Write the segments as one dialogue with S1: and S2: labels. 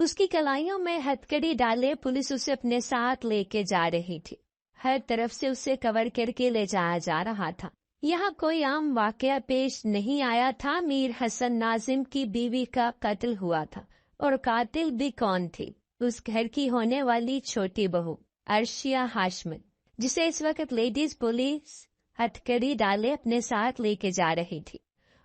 S1: اس کی کلائیوں میں ہتکڑی ڈالے پولیس اسے اپنے ساتھ لے کے جا رہی تھی۔ ہر طرف سے اسے کور کر کے لے جایا جا رہا تھا۔ یہاں کوئی عام واقعہ پیش نہیں آیا تھا۔ میر حسن ناظم کی بیوی کا قتل ہوا تھا، اور قاتل بھی کون تھی؟ اس گھر کی ہونے والی چھوٹی بہو عرشیہ ہاشمی، جسے اس وقت لیڈیز پولیس ہتکڑی ڈالے اپنے ساتھ لے کے جا رہی تھی،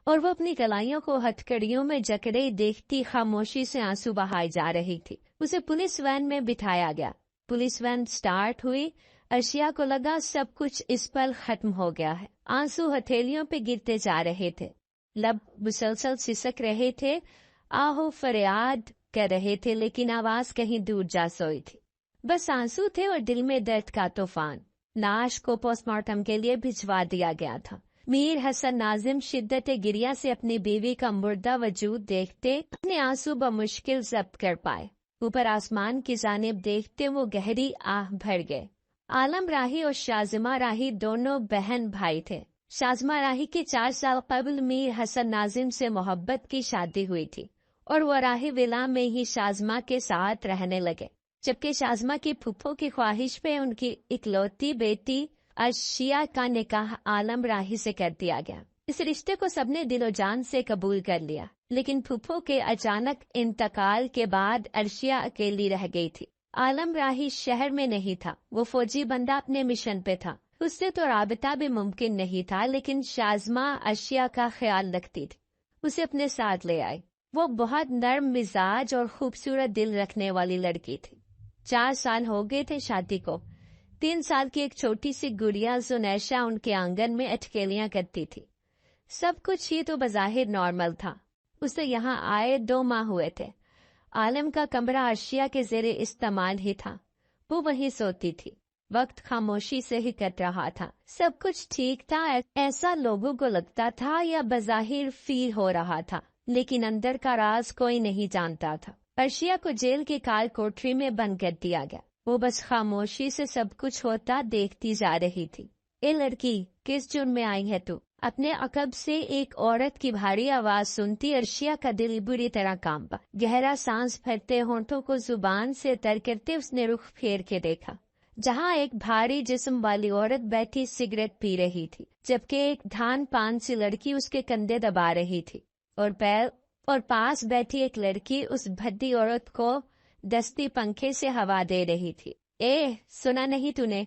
S1: اور وہ اپنی کلائیوں کو ہتکڑیوں میں جکڑے دیکھتی خاموشی سے آنسو بہائی جا رہی تھی۔ اسے پولیس وین میں بٹھایا گیا۔ پولیس وین سٹارٹ ہوئی۔ عرشیہ کو لگا سب کچھ اس پل ختم ہو گیا ہے۔ آنسو ہتھیلیوں پہ گرتے جا رہے تھے، لب مسلسل سسک رہے تھے، آہو فریاد کر رہے تھے، لیکن آواز کہیں دور جا سوئی تھی۔ بس آنسو تھے اور دل میں درد کا طوفان۔ لاش کو پوسٹ مارٹم کے لیے بھجوا دیا گیا تھا۔ میر حسن ناظم شدت گریہ سے اپنی بیوی کا مردہ وجود دیکھتے اپنے آنسو بمشکل ضبط کر پائے۔ اوپر آسمان کی جانب دیکھتے وہ گہری آہ بھر گئے۔ عالم راہی اور شازمہ راہی دونوں بہن بھائی تھے۔ شازمہ راہی کے 4 سال قبل میر حسن ناظم سے محبت کی شادی ہوئی تھی، اور وہ راہی ولا میں ہی شازمہ کے ساتھ رہنے لگے، جبکہ شازمہ کی پھپھو کی خواہش پہ ان کی اکلوتی بیٹی عرشیہ کا نکاح عالم راہی سے کر دیا گیا۔ اس رشتے کو سب نے دل و جان سے قبول کر لیا، لیکن پھپھو کے اچانک انتقال کے بعد عرشیہ اکیلی رہ گئی تھی۔ عالم راہی شہر میں نہیں تھا، وہ فوجی بندہ اپنے مشن پہ تھا، اس سے تو رابطہ بھی ممکن نہیں تھا، لیکن شازمہ عرشیہ کا خیال رکھتی تھی، اسے اپنے ساتھ لے آئی۔ وہ بہت نرم مزاج اور خوبصورت دل رکھنے والی لڑکی تھی۔ 4 سال ہو گئے تھے شادی کو۔ 3 سال کی ایک چھوٹی سی گڑیا زنیشا ان کے آنگن میں اٹکیلیاں کرتی تھی۔ سب کچھ ہی تو بظاہر نارمل تھا۔ اسے یہاں آئے 2 ماہ ہوئے تھے۔ عالم کا کمرہ عرشیہ کے زیر استعمال ہی تھا، وہ وہیں سوتی تھی۔ وقت خاموشی سے ہی کٹ رہا تھا، سب کچھ ٹھیک تھا، ایسا لوگوں کو لگتا تھا یا بظاہر فیل ہو رہا تھا، لیکن اندر کا راز کوئی نہیں جانتا تھا۔ عرشیہ کو جیل کے کال کوٹری میں بند کر دیا گیا۔ وہ بس خاموشی سے سب کچھ ہوتا دیکھتی جا رہی تھی۔ اے لڑکی، کس جرم میں آئی ہے تو؟ اپنے عقب سے ایک عورت کی بھاری آواز سنتی عرشیہ کا دل بری طرح کانپا۔ گہرا سانس بھرتے ہونٹوں کو زبان سے تر کرتے اس نے رخ پھیر کے دیکھا، جہاں ایک بھاری جسم والی عورت بیٹھی سگریٹ پی رہی تھی، جبکہ ایک دھان پان سی لڑکی اس کے کندھے دبا رہی تھی، اور پاس بیٹھی ایک لڑکی اس بھدی عورت کو دستی پنکھے سے ہوا دے رہی تھی۔ اے، سنا نہیں تو نے؟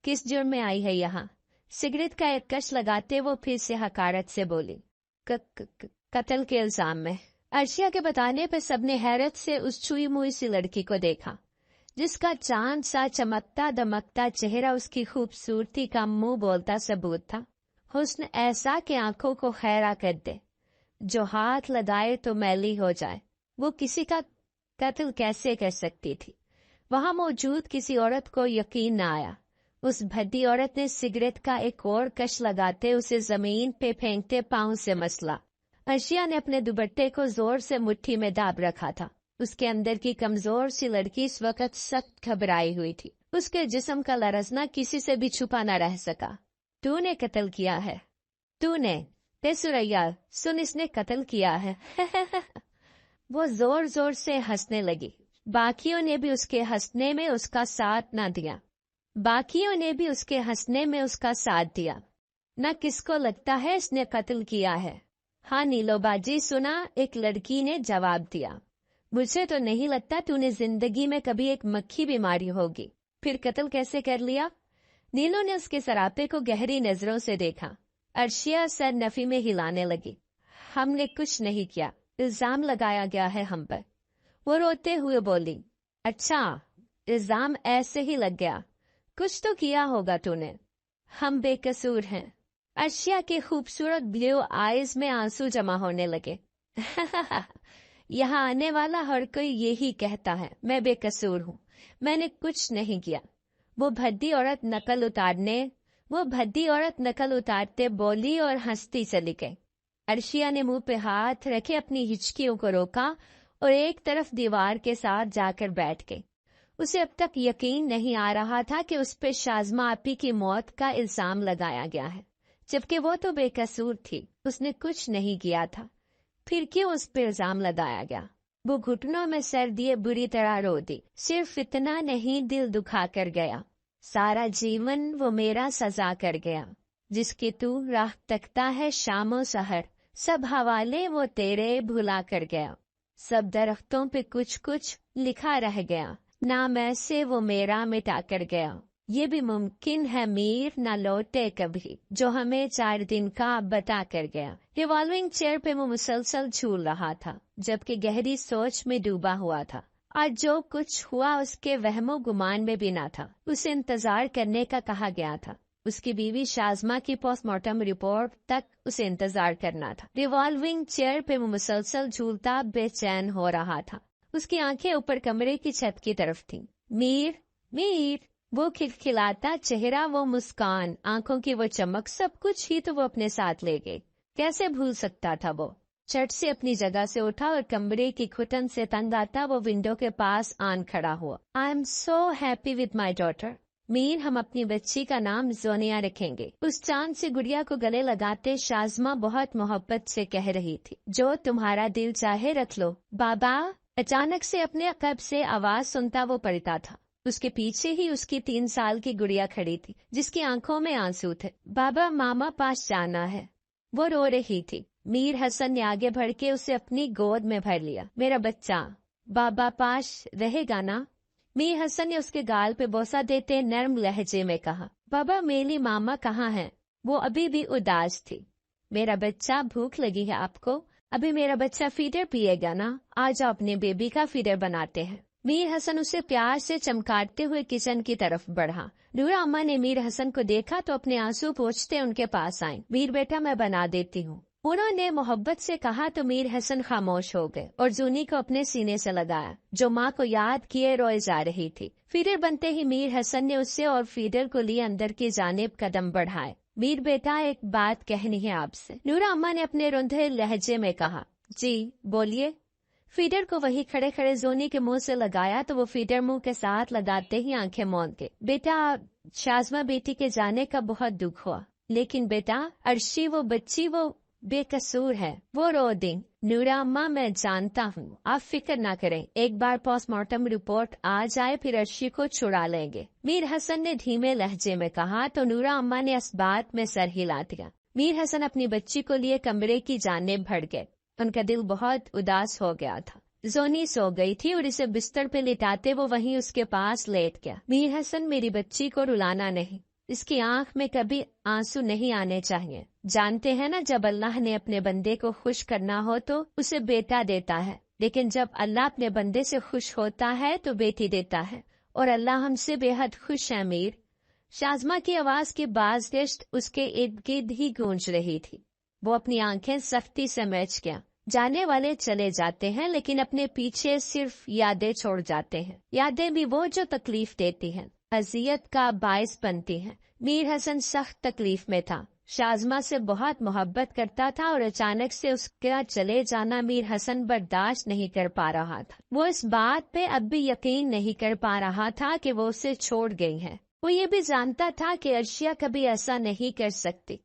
S1: کس جرم میں آئی ہے یہاں؟ سگریٹ کا ایک کش لگاتے وہ پھر سے حقارت سے بولی۔ قتل کے الزام میں۔ عرشیہ کے بتانے پہ سب نے حیرت سے اس چھوئی موئی سی لڑکی کو دیکھا، جس کا چاند سا چمکتا دمکتا چہرہ اس کی خوبصورتی کا منہ بولتا ثبوت تھا۔ حسن ایسا کہ آنکھوں کو خیرہ کر دے، جو ہاتھ لگائے تو میلی ہو جائے۔ وہ کسی کا قتل کیسے کر سکتی تھی؟ وہاں موجود کسی عورت کو یقین نہ آیا۔ اس بھدی عورت نے سگریٹ کا ایک اور کش لگاتے اسے زمین پہ پھینکتے پاؤں سے مسلا۔ عرشیہ نے اپنے دوپٹے کو زور سے مٹھی میں داب رکھا تھا۔ اس کے اندر کی کمزور سی لڑکی اس وقت سخت گھبرائی ہوئی تھی۔ اس کے جسم کا لرزنا کسی سے بھی چھپا نہ رہ سکا۔ تو نے قتل کیا ہے؟ تو نے؟ سریا، سن، اس نے قتل کیا ہے۔ وہ زور زور سے ہنسنے لگی۔ باقیوں نے بھی اس کے ہنسنے میں اس کا ساتھ دیا۔ نہ کس کو لگتا ہے اس نے قتل کیا ہے؟ ہاں نیلو باجی، سنا، ایک لڑکی نے جواب دیا۔ مجھے تو نہیں لگتا تو نے زندگی میں کبھی ایک مکھی بھی ماری ہوگی، پھر قتل کیسے کر لیا؟ نیلو نے اس کے سراپے کو گہری نظروں سے دیکھا۔ عرشیہ سر نفی میں ہلانے لگی۔ ہم نے کچھ نہیں کیا، الزام لگایا گیا ہے ہم پر۔ وہ روتے ہوئے بولی۔ اچھا، الزام ایسے ہی لگ گیا، کچھ تو کیا ہوگا تو نے۔ ہم بے قصور ہیں۔ عرشیہ کے خوبصورت بلیو آئیز میں آنسو جمع ہونے لگے۔ یہاں آنے والا ہر کوئی یہی کہتا ہے، میں بے قصور ہوں، میں نے کچھ نہیں کیا۔ وہ بھدی عورت نقل اتارتے بولی اور ہنستی چلی گئی۔ عرشیہ نے منہ پہ ہاتھ رکھے اپنی ہچکیوں کو روکا اور ایک طرف دیوار کے ساتھ جا کر بیٹھ گئی۔ اسے اب تک یقین نہیں آ رہا تھا کہ اس پہ شازمہ آپی کی موت کا الزام لگایا گیا ہے، جبکہ وہ تو بے قصور تھی، اس نے کچھ نہیں کیا تھا، پھر کیوں اس پہ الزام لگایا گیا؟ वो घुटनों में सर दिए बुरी तरह रो दी। सिर्फ इतना नहीं, दिल दुखा कर गया। सारा जीवन वो मेरा सजा कर गया। जिसकी तू राह तकता है शामो सहर, सब हवाले वो तेरे भुला कर गया। सब दरख्तों पे कुछ कुछ लिखा रह गया, नाम ऐसे वो मेरा मिटा कर गया। ये भी मुमकिन है मीर न लौटे कभी, जो हमें 4 दिन का बता कर गया। रिवॉल्विंग चेयर पे वो मुसलसल झूल रहा था, जबकि गहरी सोच में डूबा हुआ था। आज जो कुछ हुआ उसके वहमो गुमान में भी न था। उसे इंतजार करने का कहा गया था। उसकी बीवी शाज़मा की पोस्टमार्टम रिपोर्ट तक उसे इंतजार करना था। रिवॉल्विंग चेयर पे वो मुसलसल झूलता बेचैन हो रहा था। उसकी आंखें ऊपर कमरे की छत की तरफ थीं। मीर, मीर, वो खिलखिलाता चेहरा, वो मुस्कान, आंखों की वो चमक, सब कुछ ही तो वो अपने साथ ले गए। कैसे भूल सकता था वो। चट से अपनी जगह से उठा और कमरे की घुटन से तंग आता वो विंडो के पास आन खड़ा हुआ। I am so happy with my daughter. Mir, हम अपनी बच्ची का नाम जोनिया रखेंगे। उस चांद से गुड़िया को गले लगाते शाज़मा बहुत मोहब्बत से कह रही थी। जो तुम्हारा दिल चाहे रख लो बाबा। अचानक से अपने कब से आवाज सुनता वो पड़ता था। उसके पीछे ही उसकी 3 साल की गुड़िया खड़ी थी, जिसकी आंखों में आंसू थे। बाबा, मामा पास जाना है। वो रो रही थी। मीर हसन ने आगे बढ़ के उसे अपनी गोद में भर लिया। मेरा बच्चा बाबा पास रहेगा ना? मीर हसन ने उसके गाल पे बोसा देते नर्म लहजे में कहा। बाबा, मेरी मामा कहाँ है? वो अभी भी उदास थी। मेरा बच्चा, भूख लगी है आपको? अभी मेरा बच्चा फीडर पिएगा ना? आ जाओ, अपने बेबी का फीडर बनाते हैं। मीर हसन उसे प्यार से चमकाते हुए किचन की तरफ बढ़ा। नूरा अम्मा ने मीर हसन को देखा तो अपने आंसू पोंछते उनके पास आए। मीर बेटा, मैं बना देती हूँ, उन्होंने मोहब्बत से कहा तो मीर हसन खामोश हो गए और जूनी को अपने सीने से लगाया, जो माँ को याद किए रोए जा रही थी। फीडर बनते ही मीर हसन ने उससे और फीडर को लिए अंदर की जानिब कदम बढ़ाए। मीर बेटा, एक बात कहनी है आपसे, नूरा अम्मा ने अपने रुंधे लहजे में कहा। जी बोलिए। फीडर को वही खड़े खड़े जोनी के मुंह से लगाया तो वो फीडर मुंह के साथ लगाते ही आंखें मौन के। बेटा, शाज़मा बेटी के जाने का बहुत दुख हुआ, लेकिन बेटा अर्शी, वो बच्ची वो बेकसूर है, वो रो दी। नूरा अम्मा, मैं जानता हूँ, आप फिक्र ना करें, एक बार पोस्टमार्टम रिपोर्ट आ जाए फिर अर्शी को छुड़ा लेंगे। मीर हसन ने धीमे लहजे में कहा तो नूरा अम्मा ने इस बात में सर हिला दिया। मीर हसन अपनी बच्ची को लिए कमरे की जानिब बढ़ गए। उनका दिल बहुत उदास हो गया था। जोनी सो गई थी और इसे बिस्तर पे लिटाते वो वहीं उसके पास लेट गया। मीर हसन, मेरी बच्ची को रुलाना नहीं, इसकी आंख में कभी आंसू नहीं आने चाहिए। जानते हैं ना, जब अल्लाह ने अपने बंदे को खुश करना हो तो उसे बेटा देता है, लेकिन जब अल्लाह अपने बंदे से खुश होता है तो बेटी देता है, और अल्लाह हमसे बेहद खुश है। मीर, शाज़मा की आवाज की बाज़गश्त उसके इर्द गिर्द ही गूंज रही थी। वो अपनी आंखें सख्ती से मैच गया। जाने वाले चले जाते हैं, लेकिन अपने पीछे सिर्फ यादें छोड़ जाते हैं। यादें भी वो जो तकलीफ देती हैं, अजियत का बायस बनती हैं। मीर हसन सख्त तकलीफ में था। शाज़मा से बहुत मोहब्बत करता था और अचानक से उसका चले जाना मीर हसन बर्दाश्त नहीं कर पा रहा था। वो इस बात पे अब भी यकीन नहीं कर पा रहा था कि वो उसे छोड़ गई है। वो ये भी जानता था कि अर्शिया कभी ऐसा नहीं कर सकती,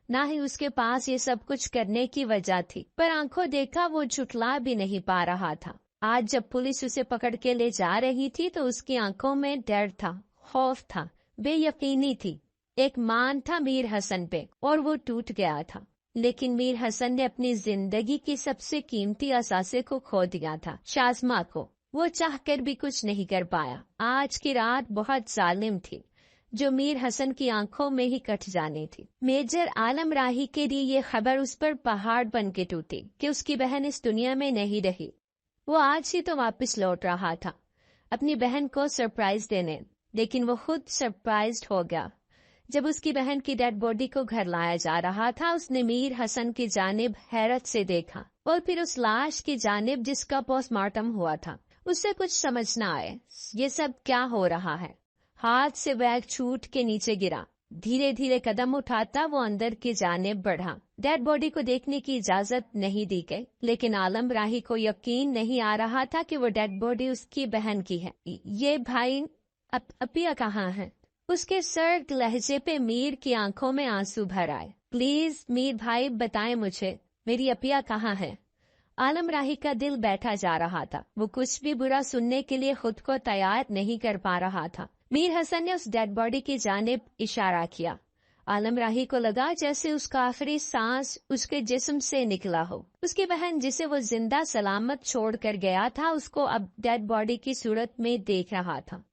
S1: ना ही उसके पास ये सब कुछ करने की वजह थी, पर आंखों देखा वो झुठला भी नहीं पा रहा था। आज जब पुलिस उसे पकड़ के ले जा रही थी तो उसकी आंखों में डर था, खौफ था, बेयकीनी थी। एक मान था मीर हसन पे और वो टूट गया था। लेकिन मीर हसन ने अपनी जिंदगी की सबसे कीमती असासे को खो दिया था, शाज़मा को। वो चाहकर भी कुछ नहीं कर पाया। आज की रात बहुत जालिम थी, जो मीर हसन की आंखों में ही कट जानी थी। मेजर आलम राही के लिए ये खबर उस पर पहाड़ बन के टूटी कि उसकी बहन इस दुनिया में नहीं रही। वो आज ही तो वापस लौट रहा था अपनी बहन को सरप्राइज देने, लेकिन वो खुद सरप्राइज्ड हो गया। जब उसकी बहन की डेड बॉडी को घर लाया जा रहा था, उसने मीर हसन की जानिब हैरत से देखा और फिर उस लाश की जानिब जिसका पोस्टमार्टम हुआ था। उससे कुछ समझ न आए ये सब क्या हो रहा है। हाथ से बैग छूट के नीचे गिरा। धीरे धीरे कदम उठाता वो अंदर की जानिब बढ़ा। डेड बॉडी को देखने की इजाजत नहीं दी गई, लेकिन आलम राही को यकीन नहीं आ रहा था कि वो डेड बॉडी उसकी बहन की है। ये भाई अपिया कहाँ है? उसके सर्द लहजे पे मीर की आंखों में आंसू भर आए। प्लीज मीर भाई, बताएं मुझे, मेरी अपिया कहाँ है? आलम राही का दिल बैठा जा रहा था। वो कुछ भी बुरा सुनने के लिए खुद को तैयार नहीं कर पा रहा था। मीर हसन ने उस डेड बॉडी की जानिब इशारा किया। आलम राही को लगा जैसे उसका आखिरी सांस उसके जिस्म से निकला हो। उसकी बहन जिसे वो जिंदा सलामत छोड़कर गया था, उसको अब डेड बॉडी की सूरत में देख रहा था।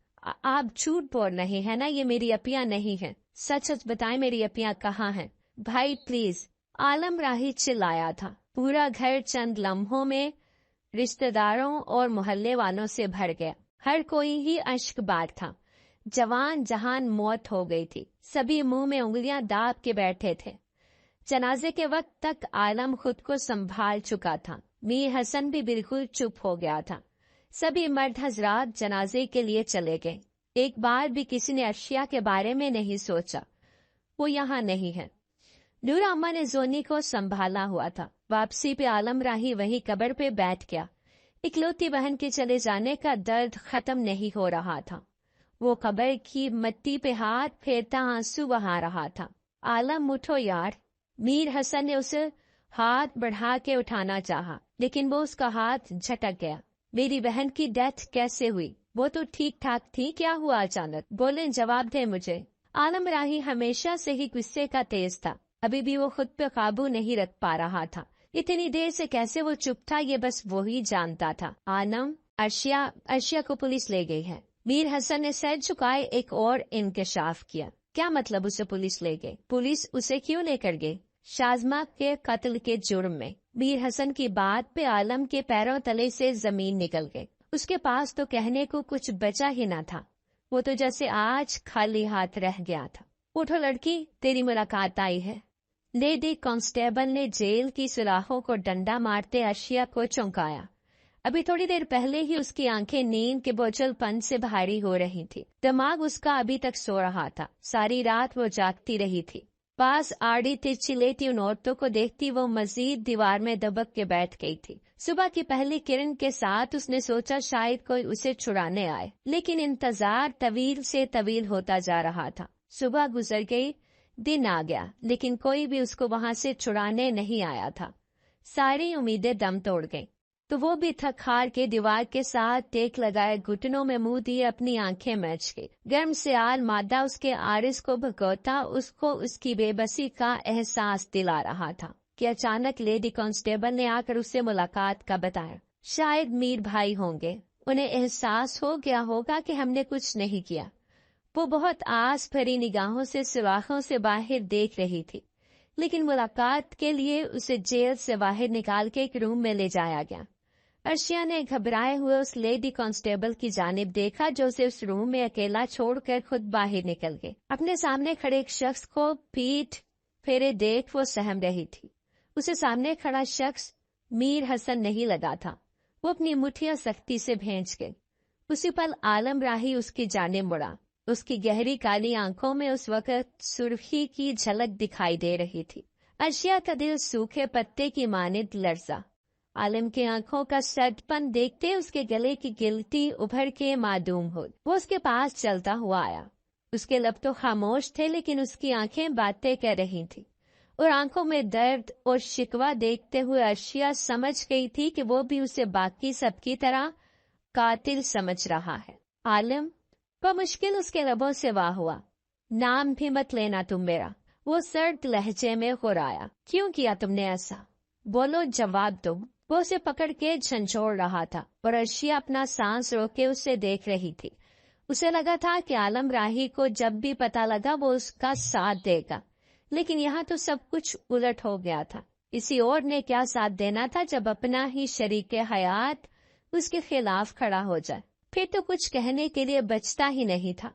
S1: आप झूठ बोल रहे हैं ना, ये मेरी अपिया नहीं है। सच सच बताएं, मेरी अपिया कहाँ है? भाई प्लीज, आलम राही चिल्लाया था। पूरा घर चंद लम्हों में रिश्तेदारों और मोहल्ले वालों से भर गया। हर कोई ही अश्कबार था। जवान जहान मौत हो गई थी। सभी मुंह में उंगलियां दाब के बैठे थे। जनाजे के वक्त तक आलम खुद को संभाल चुका था। मीर हसन भी बिल्कुल चुप हो गया था। सभी मर्द हजरात जनाजे के लिए चले गए। एक बार भी किसी ने अर्शिया के बारे में नहीं सोचा। वो यहाँ नहीं है। नूर अम्मा ने जोनी को संभाला हुआ था। वापसी पे आलम राही वही कब्र पे बैठ गया। इकलौती बहन के चले जाने का दर्द खत्म नहीं हो रहा था। वो कब्र की मिट्टी पे हाथ फेरता आंसू बहा रहा था। आलम उठो यार। मीर हसन ने उसे हाथ बढ़ा के उठाना चाहा, लेकिन वो उसका हाथ झटक गया। मेरी बहन की डेथ कैसे हुई? वो तो ठीक ठाक थी, क्या हुआ अचानक? बोले, जवाब दे मुझे। आलम राही हमेशा से ही गुस्से का तेज था। अभी भी वो खुद पे काबू नहीं रख पा रहा था। इतनी देर से कैसे वो चुप था, ये बस वो ही जानता था। आलम, अर्शिया को पुलिस ले गई है। मीर हसन ने सर झुकाए एक और इंकशाफ किया। क्या मतलब उसे पुलिस ले गई? पुलिस उसे क्यों लेकर गई? शाज़मा के कत्ल के जुर्म में। मीर हसन की बात पे आलम के पैरों तले से जमीन निकल गई। उसके पास तो कहने को कुछ बचा ही ना था। वो तो जैसे आज खाली हाथ रह गया था। उठो लड़की, तेरी मुलाकात आई है। लेडी कांस्टेबल ने जेल की सुराहों को डंडा मारते अर्शिया को चौंकाया। अभी थोड़ी देर पहले ही उसकी आंखें नींद के बोझलपन से भारी हो रही थी। दिमाग उसका अभी तक सो रहा था। सारी रात वो जागती रही थी। पास आड़ी तिरछी लेटी उन औरतों को देखती वो मजीद दीवार में दबक के बैठ गई थी। सुबह की पहली किरण के साथ उसने सोचा शायद कोई उसे छुड़ाने आए, लेकिन इंतजार तवील से तवील होता जा रहा था। सुबह गुजर गई, दिन आ गया, लेकिन कोई भी उसको वहां से छुड़ाने नहीं आया था। सारी उम्मीदें दम तोड़ गईं। तो वो भी थक हार के दीवार के साथ टेक लगाए घुटनों में मुंह दिए अपनी आंखें मैच गई। गर्म सियाल मादा उसके आरिस को भगोता उसको उसकी बेबसी का एहसास दिला रहा था कि अचानक लेडी कांस्टेबल ने आकर उससे मुलाकात का बताया। शायद मीर भाई होंगे। उन्हें एहसास हो गया होगा कि हमने कुछ नहीं किया। वो बहुत आस भरी निगाहों से सुराखों से बाहर देख रही थी, लेकिन मुलाकात के लिए उसे जेल से बाहर निकाल के एक रूम में ले जाया गया। अर्शिया ने घबराए हुए उस लेडी कांस्टेबल की जानिब देखा जो उसे उस रूम में अकेला छोड़कर खुद बाहर निकल गए। अपने सामने खड़े एक शख्स को पीठ फेरे देख वो सहम रही थी। उसे सामने खड़ा शख्स मीर हसन नहीं लगा था। वो अपनी मुठ्ठियां सख्ती से भींच गई। उसी पल आलम राही उसकी जानिब मुड़ा। उसकी गहरी काली आंखों में उस वक्त सुर्खी की झलक दिखाई दे रही थी। अर्शिया का दिल सूखे पत्ते की मानिंद लर्जा। आलम की आंखों का सटपन देखते उसके गले की गिल्टी उभर के मादूम हो। वो उसके पास चलता हुआ आया। उसके लब तो खामोश थे, लेकिन उसकी आंखें बातें कर रही थी और आंखों में दर्द और शिकवा देखते हुए अर्शिया समझ गई थी कि वो भी उसे बाकी सबकी तरह कातिल समझ रहा है। आलम, मुश्किल उसके लबों से वाह हुआ। नाम भी मत लेना तुम मेरा। वो सर्द लहजे में गुर्राया। क्यों किया तुमने ऐसा? बोलो, जवाब दो। वो उसे पकड़ के झंझोड़ रहा था और अर्शिया अपना सांस रोके उसे देख रही थी। उसे लगा था कि आलम राही को जब भी पता लगा वो उसका साथ देगा, लेकिन यहाँ तो सब कुछ उलट हो गया था। किसी और ने क्या साथ देना था जब अपना ही शरीके हयात उसके खिलाफ खड़ा हो जाए? फिर तो कुछ कहने के लिए बचता ही नहीं था।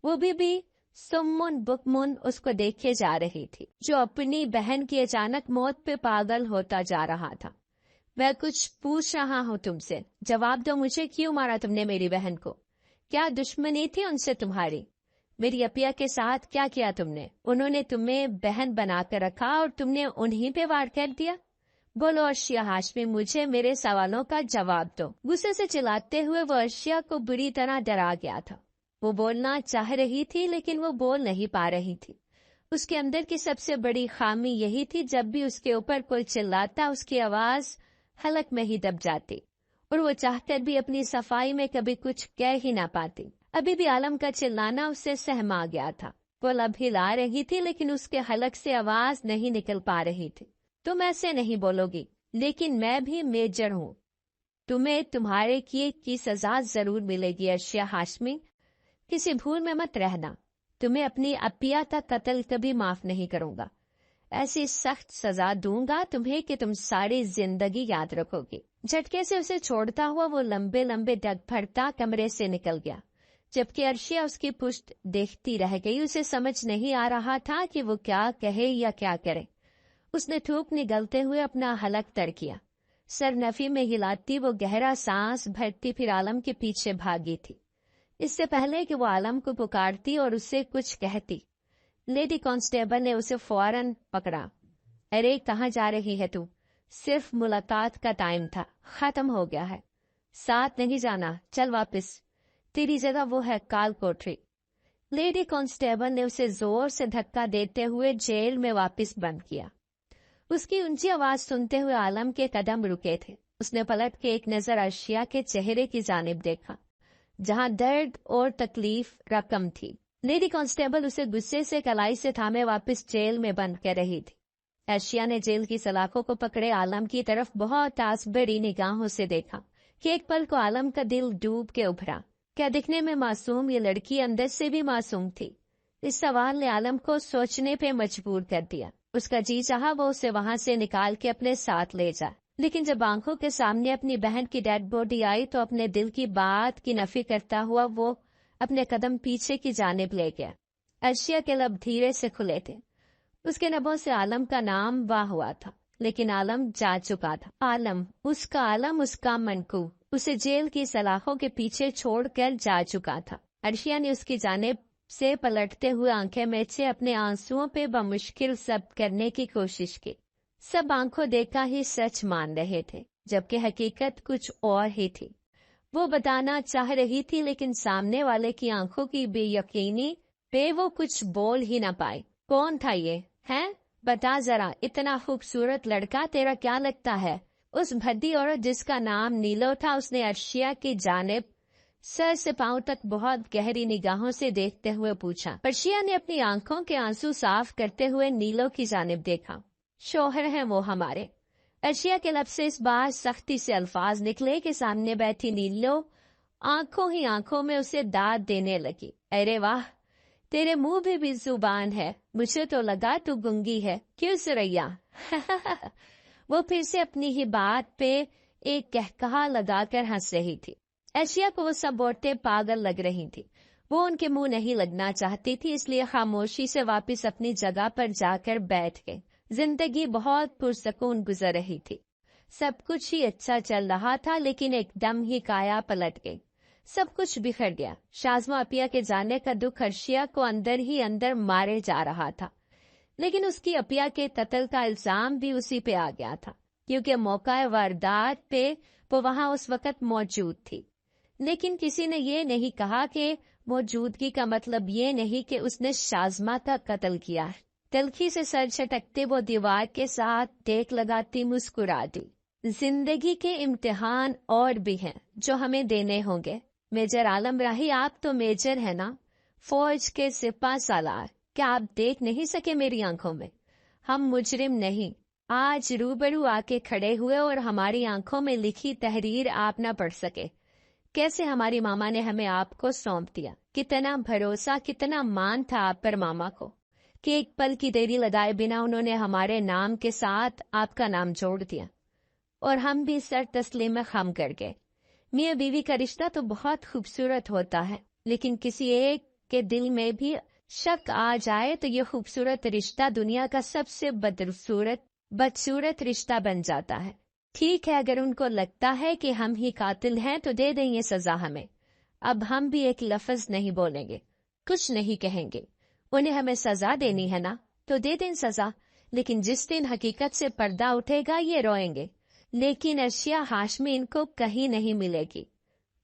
S1: वो भी सुम्मुन बुकमुन उसको देखे जा रही थी, जो अपनी बहन की अचानक मौत पे पागल होता जा रहा था। मैं कुछ पूछ रहा हूँ तुमसे, जवाब दो मुझे। क्यों मारा तुमने मेरी बहन को? क्या दुश्मनी थी उनसे तुम्हारी? मेरी अपिया के साथ क्या किया तुमने? उन्होंने तुम्हें बहन बनाकर रखा और तुमने उन्हीं पे वार कर दिया। बोलो अर्शिया हाशमी, मुझे मेरे सवालों का जवाब दो। गुस्से से चिल्लाते हुए वो अर्शिया को बुरी तरह डरा गया था। वो बोलना चाह रही थी, लेकिन वो बोल नहीं पा रही थी। उसके अंदर की सबसे बड़ी खामी यही थी, जब भी उसके ऊपर कोई चिल्लाता उसकी आवाज हलक में ही दब जाती और वो चाहकर भी अपनी सफाई में कभी कुछ कह ही ना पाती। अभी भी आलम का चिल्लाना उसे सहमा गया था। वो लब हिला रही थी लेकिन उसके हलक से आवाज नहीं निकल पा रही थी। तुम ऐसे नहीं बोलोगी, लेकिन मैं भी मेजर हूँ। तुम्हें तुम्हारे किए की सजा जरूर मिलेगी अर्शिया हाशमी। किसी भूल में मत रहना। तुम्हें अपनी अपिया का कत्ल कभी माफ नहीं करूंगा। ऐसी सख्त सजा दूंगा तुम्हें कि तुम सारी जिंदगी याद रखोगी। झटके से उसे छोड़ता हुआ वो लंबे लंबे डग फड़ता कमरे से निकल गया, जबकि अर्शिया उसकी पुष्ट देखती रह गई। उसे समझ नहीं आ रहा था कि वो क्या कहे या क्या करे। उसने थूक निगलते हुए अपना हलक तर किया। सर नफी में हिलाती वो गहरा सांस भरती फिर आलम के पीछे भागी थी, इससे पहले कि वो आलम को पुकारती और उससे कुछ कहती। लेडी कांस्टेबल ने उसे फौरन पकड़ा। अरे कहाँ जा रही है तू? सिर्फ मुलाकात का टाइम था, खत्म हो गया है। साथ नहीं जाना, चल वापस। तेरी जगह वो है काल कोठरी। लेडी कांस्टेबल ने उसे जोर से धक्का देते हुए जेल में वापस बंद किया। उसकी ऊंची आवाज सुनते हुए आलम के कदम रुके थे। उसने पलट के एक नजर अर्शिया के चेहरे की जानिब देखा, जहां दर्द और तकलीफ रकम थी। लेडी कांस्टेबल उसे गुस्से से कलाई से थामे वापस जेल में बंद कर रही थी। अर्शिया ने जेल की सलाखों को पकड़े आलम की तरफ बहुत आसबड़ी निगाहों से देखा कि एक पल को आलम का दिल डूब के उभरा। क्या दिखने में मासूम ये लड़की अंदर से भी मासूम थी? इस सवाल ने आलम को सोचने पे मजबूर कर दिया। उसका जी चाहा वो उसे वहां से निकाल के अपने साथ ले जा, लेकिन जब आंखों के सामने अपनी बहन की डेड बॉडी आई तो अपने दिल की बात की नफी करता हुआ वो अपने कदम पीछे की जानिब ले गया। अर्शिया के लब धीरे से खुले थे। उसके नबों से आलम का नाम वाह हुआ था, लेकिन आलम जा चुका था। आलम, उसका मनकू उसे जेल की सलाखों के पीछे छोड़कर जा चुका था। अर्शिया ने उसकी जानिब से पलटते हुए आंखें मेचे अपने आंसुओं पे बमुश्किल सब करने की कोशिश की। सब आंखों देखा ही सच मान रहे थे, जबकि हकीकत कुछ और ही थी। वो बताना चाह रही थी, लेकिन सामने वाले की आंखों की बेयकीनी पे वो कुछ बोल ही ना पाए। कौन था ये? हैं? बता जरा, इतना खूबसूरत लड़का तेरा क्या लगता है? उस भद्दी औरत जिसका नाम नीलो था, उसने अर्शिया की जानिब सर से पांव तक बहुत गहरी निगाहों से देखते हुए पूछा। अर्शिया ने अपनी आंखों के आंसू साफ करते हुए नीलो की जानिब देखा। शौहर हैं वो हमारे। अर्शिया के लब से इस बार सख्ती से अल्फाज निकले कि सामने बैठी नीलो आंखों ही आंखों में उसे दाद देने लगी। अरे वाह, तेरे मुंह में भी जुबान है। मुझे तो लगा तू गुंगी है। क्यों सुरैया? वो फिर से अपनी ही बात पे एक कहकहा लगाकर हंस रही थी। अर्शिया को वो सब औरतें पागल लग रही थी। वो उनके मुंह नहीं लगना चाहती थी, इसलिए खामोशी से वापस अपनी जगह पर जाकर बैठ गई। जिंदगी बहुत पुरसकून गुजर रही थी। सब कुछ ही अच्छा चल रहा था, लेकिन एकदम ही काया पलट गई। सब कुछ बिखर गया। शाज़मा अपिया के जाने का दुख अर्शिया को अंदर ही अंदर मारे जा रहा था, लेकिन उसकी अपिया के कत्ल का इल्जाम भी उसी पे आ गया था, क्योंकि मौका वारदात पे वो वहां उस वक्त मौजूद थी। लेकिन किसी ने ये नहीं कहा कि मौजूदगी का मतलब ये नहीं कि उसने शाज़मा का कत्ल किया। तलखी से सर झटकते वो दीवार के साथ टेक लगाती मुस्कुरा दी। जिंदगी के इम्तिहान और भी हैं जो हमें देने होंगे। मेजर आलम राही, आप तो मेजर है ना, फौज के सिपा सालार। क्या आप देख नहीं सके मेरी आंखों में? हम मुजरिम नहीं, आज रूबरू आके खड़े हुए और हमारी आंखों में लिखी तहरीर आप ना पढ़ सके। कैसे हमारी मामा ने हमें आपको सौंप दिया। कितना भरोसा, कितना मान था आप पर मामा को कि एक पल की देरी लगाए बिना उन्होंने हमारे नाम के साथ आपका नाम जोड़ दिया, और हम भी सर तस्लीम खम कर गए। मियाँ बीवी का रिश्ता तो बहुत खूबसूरत होता है, लेकिन किसी एक के दिल में भी शक आ जाए तो ये खूबसूरत रिश्ता दुनिया का सबसे बदसूरत रिश्ता बन जाता है। ठीक है, अगर उनको लगता है कि हम ही कातिल हैं तो दे दें ये सजा हमें। अब हम भी एक लफ्ज नहीं बोलेंगे, कुछ नहीं कहेंगे। उन्हें हमें सजा देनी है ना, तो दे दें सजा, लेकिन जिस दिन हकीकत से पर्दा उठेगा ये रोएंगे। लेकिन अर्शिया हाशमी इनको कहीं नहीं मिलेगी।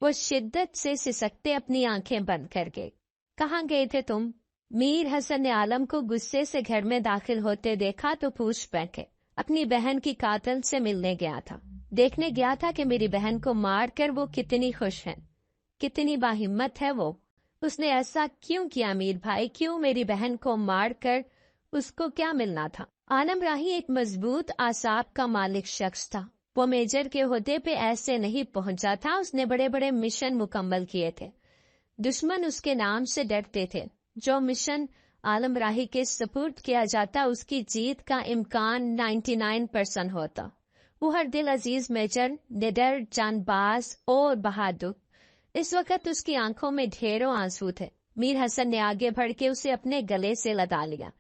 S1: वो शिद्दत से सिसकते अपनी आंखें बंद कर गए। कहाँ गए थे तुम? मीर हसन ने आलम को गुस्से से घर में दाखिल होते देखा तो पूछ बैठे। अपनी बहन की कातिल से मिलने गया था। देखने गया था कि मेरी बहन को मारकर वो कितनी खुश है, कितनी बाहिम्मत है वो। उसने ऐसा क्यों किया मीर भाई, क्यों मेरी बहन को मारकर? उसको क्या मिलना था? आलम राही एक मजबूत आसाब का मालिक शख्स था। वो मेजर के ओहदे पे ऐसे नहीं पहुंचा था, उसने बड़े बड़े मिशन मुकम्मल किए थे। दुश्मन उसके नाम से डरते थे। जो मिशन आलम राही के सपुर्द किया जाता उसकी जीत का इम्कान 99% होता। वो हर दिल अजीज मेजर, निडर, जानबाज और बहादुर। इस वक्त उसकी आंखों में ढेरों आंसू थे। मीर हसन ने आगे बढ़ के उसे अपने गले से लगा लिया।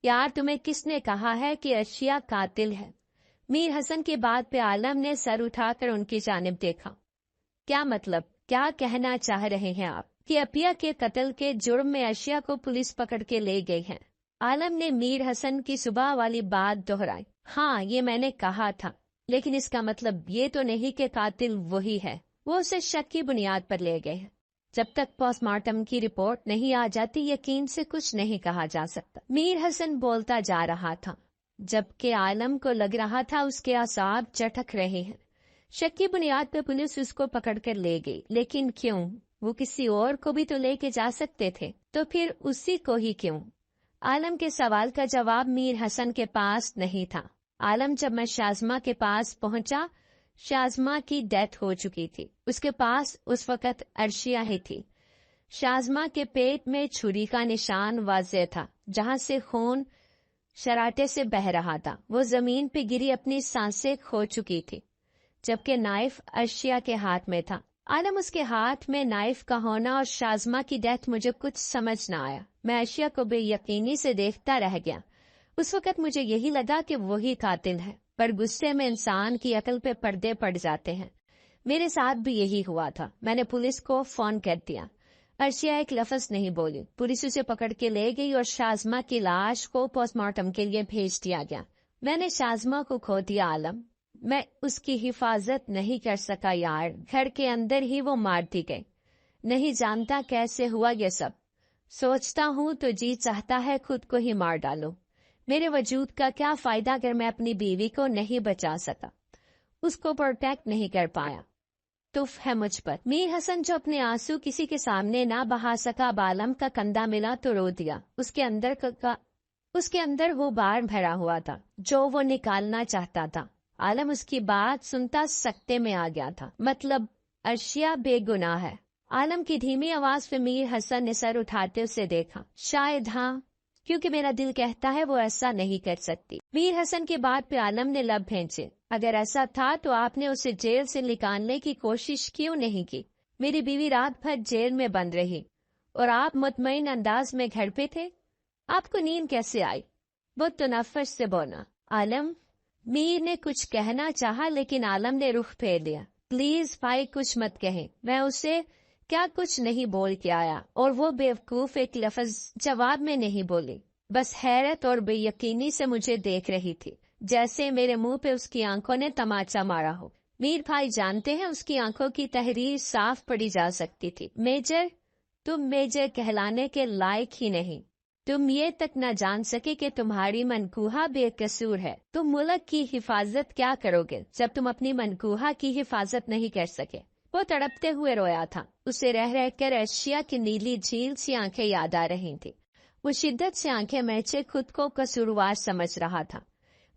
S1: यार, तुम्हें किसने कहा है कि अर्शिया कातिल है? मीर हसन की बात पे आलम ने सर उठाकर उनकी जानिब देखा। क्या मतलब, क्या कहना चाह रहे हैं आप कि अपिया के कत्ल के जुर्म में अर्शिया को पुलिस पकड़ के ले गई है? आलम ने मीर हसन की सुबह वाली बात दोहराई। हाँ, ये मैंने कहा था, लेकिन इसका मतलब ये तो नहीं कि कातिल वही है। वो उसे शक की बुनियाद पर ले गए हैं। जब तक पोस्टमार्टम की रिपोर्ट नहीं आ जाती यकीन से कुछ नहीं कहा जा सकता। मीर हसन बोलता जा रहा था, जबकि आलम को लग रहा था उसके आसाब चटक रहे हैं। शक की बुनियाद पर पुलिस उसको पकड़ कर ले गई, लेकिन क्यों? वो किसी और को भी तो लेके जा सकते थे, तो फिर उसी को ही क्यों? आलम के सवाल का जवाब मीर हसन के पास नहीं था। आलम जब मैं शाज़मा के पास पहुंचा, शाज़मा की डेथ हो चुकी थी। उसके पास उस वक्त अर्शिया ही थी। शाज़मा के पेट में छुरी का निशान वाज़ेह था, जहां से खून शराटे से बह रहा था। वो जमीन पे गिरी अपनी सांसें खो चुकी थी, जबकि नाइफ अर्शिया के हाथ में था। आलम उसके हाथ में नाइफ का होना और शाज़मा की डेथ मुझे कुछ समझ न आया। मैं अर्शिया को बेयकीनी से देखता रह गया। उस वक्त मुझे यही लगा कि वही कातिल है, पर गुस्से में इंसान की अकल पे पर्दे पड़ जाते हैं। मेरे साथ भी यही हुआ था। मैंने पुलिस को फोन कर दिया। अर्शिया एक लफ्ज नहीं बोली। पुलिस उसे पकड़ के ले गई और शाज़मा की लाश को पोस्टमार्टम के लिए भेज दिया गया। मैंने शाज़मा को खो दिया आलम। मैं उसकी हिफाजत नहीं कर सका यार। घर के अंदर ही वो मार दी गई। नहीं जानता कैसे हुआ ये सब। सोचता हूँ तो जी चाहता है खुद को ही मार डालूं। मेरे वजूद का क्या फायदा अगर मैं अपनी बीवी को नहीं बचा सका, उसको प्रोटेक्ट नहीं कर पाया। तुफ है मुझ पर। मीर हसन जो अपने आंसू किसी के सामने ना बहा सका, बालम का कंधा मिला तो रो दिया। उसके अंदर वो बार भरा हुआ था जो वो निकालना चाहता था। आलम उसकी बात सुनता सकते में आ गया था। मतलब अर्शिया बेगुनाह है? आलम की धीमी आवाज पे मीर हसन ने सर उठाते उसे देखा। शायद हाँ, क्योंकि मेरा दिल कहता है वो ऐसा नहीं कर सकती। मीर हसन की बात पे आलम ने लब भेजे। अगर ऐसा था तो आपने उसे जेल से निकालने की कोशिश क्यों नहीं की? मेरी बीवी रात भर जेल में बंद रही और आप मुतमईन अंदाज में घर पे थे। आपको नींद कैसे आई? वो तनफ्फुस से बोला। आलम, मीर ने कुछ कहना चाहा लेकिन आलम ने रुख फेर लिया। प्लीज भाई कुछ मत कहे। मैं उसे क्या कुछ नहीं बोल के आया और वो बेवकूफ एक लफ्ज जवाब में नहीं बोली। बस हैरत और बेयकीनी से मुझे देख रही थी, जैसे मेरे मुंह पे उसकी आंखों ने तमाचा मारा हो। मीर भाई जानते हैं उसकी आंखों की तहरीर साफ पड़ी जा सकती थी। मेजर, तुम मेजर कहलाने के लायक ही नहीं। तुम ये तक न जान सके कि तुम्हारी मनकूहा बेकसूर है। तुम मुल्क की हिफाजत क्या करोगे जब तुम अपनी मनकूहा की हिफाजत नहीं कर सके? वो तड़पते हुए रोया था। उसे रह रह कर अर्शिया की नीली झील सी आंखें याद आ रही थी। वो शिद्दत से आंखें महचे खुद को कसूरवार समझ रहा था,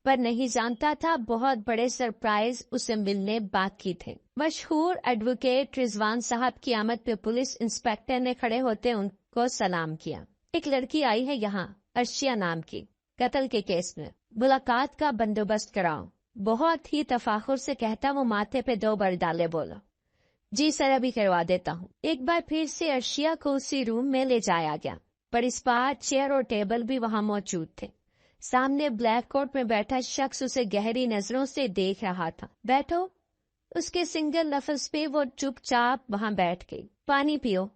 S1: पर नहीं जानता था बहुत बड़े सरप्राइज उसे मिलने बाकी थे। मशहूर एडवोकेट रिजवान साहब की आमद पे पुलिस इंस्पेक्टर ने खड़े होते उनको सलाम किया। एक लड़की आई है यहाँ, अर्शिया नाम की, कत्ल के केस में। मुलाकात का बंदोबस्त कराओ। बहुत ही तफाखुर से कहता वो माथे पे 2 बार डाले बोला। जी सर, अभी करवा देता हूँ। एक बार फिर से अर्शिया को उसी रूम में ले जाया गया, पर इस बार चेयर और टेबल भी वहाँ मौजूद थे। सामने ब्लैक कोट में बैठा शख्स उसे गहरी नजरों से देख रहा था। बैठो। उसके सिंगल लफ्ज पे वो चुपचाप वहाँ बैठ गई। पानी पियो।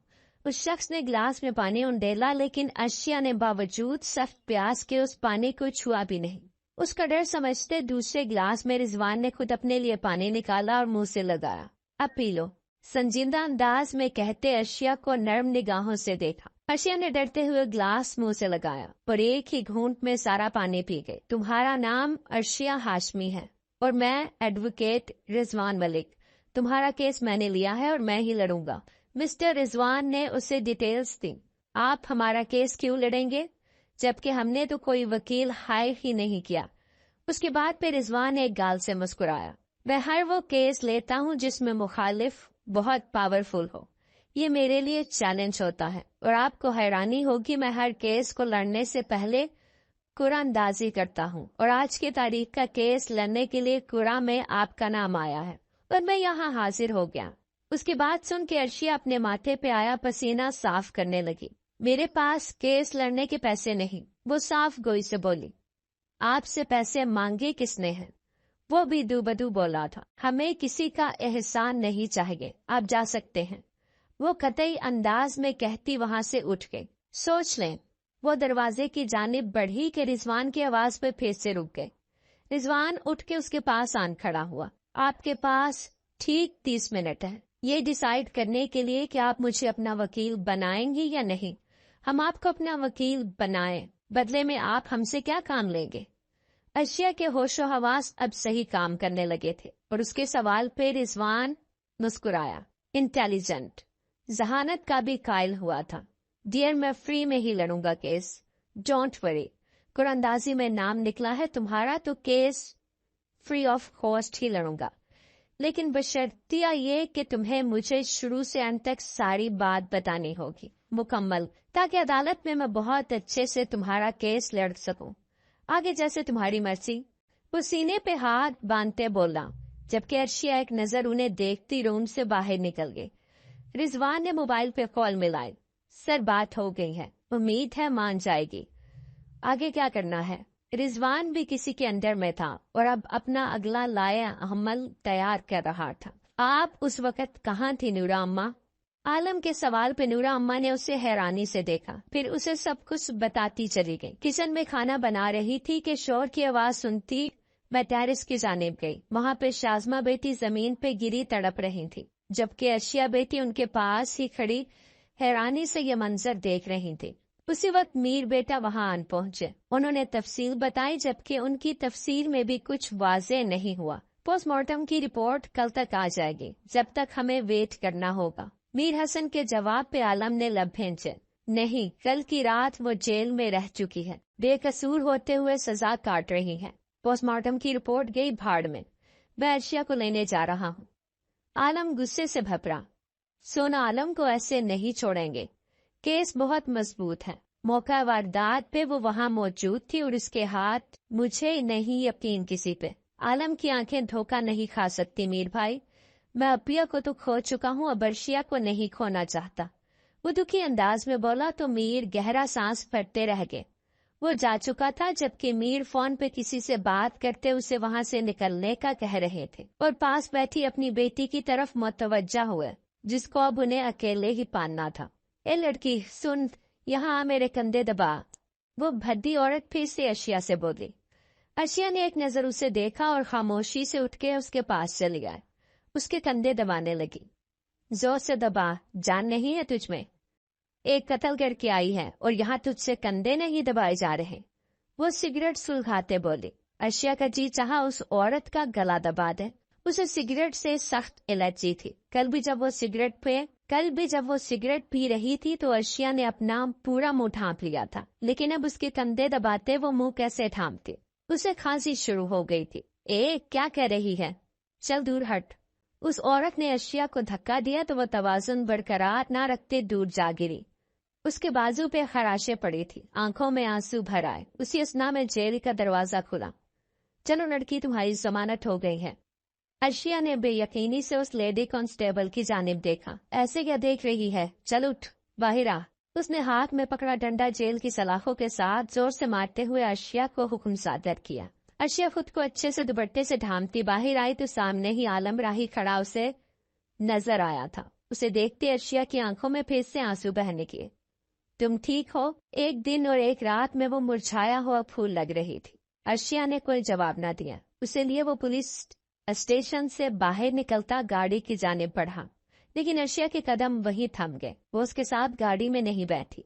S1: उस शख्स ने गिलास में पानी उंडेला, लेकिन अर्शिया ने बावजूद सख्त प्यास के उस पानी को छुआ भी नहीं। उसका डर समझते दूसरे गिलास में रिजवान ने खुद अपने लिए पानी निकाला और मुंह से लगाया। अब पी लो, संजीदा अंदाज में कहते अर्शिया को नर्म निगाहों से देखा। अर्शिया ने डरते हुए ग्लास मुंह से लगाया, पर एक ही घूंट में सारा पानी पी गई। तुम्हारा नाम अर्शिया हाशमी है اور میں ایڈوکیٹ رضوان ملک، تمہارا کیس میں نے لیا ہے اور میں ہی لڑوں گا۔ مسٹر رضوان نے اسے ڈیٹیلز دی۔ آپ ہمارا کیس کیوں لڑیں گے جبکہ ہم نے تو کوئی وکیل ہائر ہی نہیں کیا؟ اس کے بعد پہ رضوان ایک گال سے مسکرایا۔ میں ہر وہ کیس لیتا ہوں جس میں مخالف بہت پاورفل ہو، یہ میرے لیے چیلنج ہوتا ہے، اور آپ کو حیرانی ہوگی میں ہر کیس کو لڑنے سے پہلے قرآن اندازی کرتا ہوں، اور آج کی تاریخ کا کیس لڑنے کے لیے قرآن میں آپ کا نام آیا ہے اور میں یہاں حاضر ہو گیا۔ اس کی بات سن کے عرشیہ اپنے ماتھے پہ آیا پسینہ صاف کرنے لگی۔ میرے پاس کیس لڑنے کے پیسے نہیں، وہ صاف گوئی سے بولی۔ آپ سے پیسے مانگے کس نے ہیں؟ وہ بھی دو بدو بولا تھا۔ ہمیں کسی کا احسان نہیں چاہیے، آپ جا سکتے ہیں، وہ قطعی انداز میں کہتی وہاں سے اٹھ گئی۔ سوچ لیں، وہ دروازے کی جانب بڑھی کہ رضوان کی آواز پہ پھر سے رک گئے۔ رضوان اٹھ کے اس کے پاس آن کھڑا ہوا۔ آپ کے پاس ٹھیک 30 منٹ ہے یہ ڈیسائیڈ کرنے کے لیے کہ آپ مجھے اپنا وکیل بنائیں گی یا نہیں۔ ہم آپ کو اپنا وکیل بنائیں، بدلے میں آپ ہم سے کیا کام لیں گے؟ عرشیہ کے ہوش و حواس اب صحیح کام کرنے لگے تھے اور اس کے سوال پہ رضوان مسکرایا۔ انٹیلیجنٹ، ذہانت کا بھی قائل ہوا تھا۔ ڈیئر، میں فری میں ہی لڑوں گا کیس، ڈونٹ وری۔ قرآن اندازی میں نام نکلا ہے تمہارا تو کیس فری آف کاسٹ ہی لڑوں گا، لیکن بشرطیہ یہ کہ تمہیں مجھے شروع سے انت تک ساری بات بتانی ہوگی مکمل، تاکہ عدالت میں بہت اچھے سے تمہارا کیس لڑ سکوں۔ آگے جیسے تمہاری مرضی۔ وہ سینے پہ ہاتھ باندھتے بولا، جبکہ عرشیہ ایک نظر انہیں دیکھتی روم سے باہر نکل گئی۔ رضوان نے موبائل پہ کال ملائی۔ سر، بات ہو گئی ہے، امید ہے مان جائے گی۔ آگے کیا کرنا ہے؟ رضوان بھی کسی کے انڈر میں تھا اور اب اپنا اگلا لائے عمل تیار کر رہا تھا۔ آپ اس وقت کہاں تھی نورا اماں؟ عالم کے سوال پہ نورا اماں نے اسے حیرانی سے دیکھا، پھر اسے سب کچھ بتاتی چلی گئی۔ کچن میں کھانا بنا رہی تھی کہ شور کی آواز سنتی میں ٹیرس کی جانب گئی۔ وہاں پہ شازمہ بیٹی زمین پہ گری تڑپ رہی تھی، جبکہ عرشیہ بیٹی ان کے پاس ہی کھڑی حیرانی سے یہ منظر دیکھ رہی تھی۔ اسی وقت میر بیٹا وہاں آن پہنچے۔ انہوں نے تفصیل بتائی، جبکہ ان کی تفصیل میں بھی کچھ واضح نہیں ہوا۔ پوسٹ مارٹم کی رپورٹ کل تک آ جائے گی، جب تک ہمیں ویٹ کرنا ہوگا۔ میر حسن کے جواب پہ عالم نے لب بھینچے۔ نہیں، کل کی رات وہ جیل میں رہ چکی ہے، بے قصور ہوتے ہوئے سزا کاٹ رہی ہے۔ پوسٹ مارٹم کی رپورٹ گئی بھاڑ میں، میں عرشیہ کو لینے جا رہا ہوں۔ عالم غصے سے بھپرا۔ سونا، عالم کو ایسے نہیں چھوڑیں گے، کیس بہت مضبوط ہے۔ موقع واردات پہ وہ وہاں موجود تھی اور اس کے ہاتھ، مجھے نہیں یقین کسی پہ۔ عالم کی آنکھیں دھوکہ نہیں کھا سکتی میر بھائی، میں اپیا کو تو کھو چکا ہوں، اب عرشیہ کو نہیں کھونا چاہتا۔ وہ دکھی انداز میں بولا تو میر گہرا سانس بھرتے رہ گئے۔ وہ جا چکا تھا، جبکہ میر فون پہ کسی سے بات کرتے اسے وہاں سے نکلنے کا کہہ رہے تھے اور پاس بیٹھی اپنی بیٹی کی طرف متوجہ ہوئے، جس کو اب انہیں اکیلے ہی پالنا تھا۔ اے لڑکی سن، یہاں آ، میرے کندھے دبا۔ وہ بھدی عورت پھر سے عرشیہ سے بولی۔ عرشیہ نے ایک نظر اسے دیکھا اور خاموشی سے اٹھ کے اس کے پاس چلی گئی۔ اس کے کندھے دبانے لگی۔ زور سے دبا، جان نہیں ہے تجھ میں؟ ایک قتل کر کے آئی ہے اور یہاں تجھ سے کندھے نہیں دبائے جا رہے۔ وہ سگریٹ سلگاتے بولی۔ عرشیہ کا جی چاہا اس عورت کا گلا دبا دے۔ اسے سگریٹ سے سخت الرجی تھی۔ کل بھی جب وہ سگریٹ پی رہی تھی تو عرشیہ نے اپنا پورا منہ ڈھانپ لیا تھا، لیکن اب اس کے کندھے دباتے وہ منہ کیسے ڈھانپتی؟ اسے کھانسی شروع ہو گئی تھی۔ کیا کہہ رہی ہے؟ چل دور ہٹ۔ اس عورت نے عرشیہ کو دھکا دیا تو وہ توازن برقرار نہ رکھتے دور جا گری۔ اس کے بازو پہ خراشیں پڑی تھی، آنکھوں میں آنسو بھر آئے۔ اسی اثنا میں جیل کا دروازہ کھلا۔ چلو لڑکی، تمہاری ضمانت ہو گئی ہے۔ عرشیہ نے بے یقینی سے اس لیڈی کانسٹیبل کی جانب دیکھا۔ ایسے کیا دیکھ رہی ہے؟ چل اٹھ، باہر آ۔ اس نے ہاتھ میں پکڑا ڈنڈا جیل کی سلاخوں کے ساتھ زور سے مارتے ہوئے عرشیہ کو حکم صادر کیا۔ عرشیہ خود کو اچھے سے دوپٹے سے ڈھانپتی باہر آئی تو سامنے ہی عالم راہی کھڑا اسے نظر آیا تھا۔ اسے دیکھتے عرشیہ کی آنکھوں میں پھر سے آنسو بہنے لگے۔ تم ٹھیک ہو؟ ایک دن اور ایک رات میں وہ مرجھایا ہوا پھول لگ رہی تھی۔ عرشیہ نے کوئی جواب نہ دیا۔ اسے لیے وہ پولیس اسٹیشن سے باہر نکلتا گاڑی کی جانب بڑھا، لیکن عرشیہ کے قدم وہیں تھم گئے۔ وہ اس کے ساتھ گاڑی میں نہیں بیٹھی۔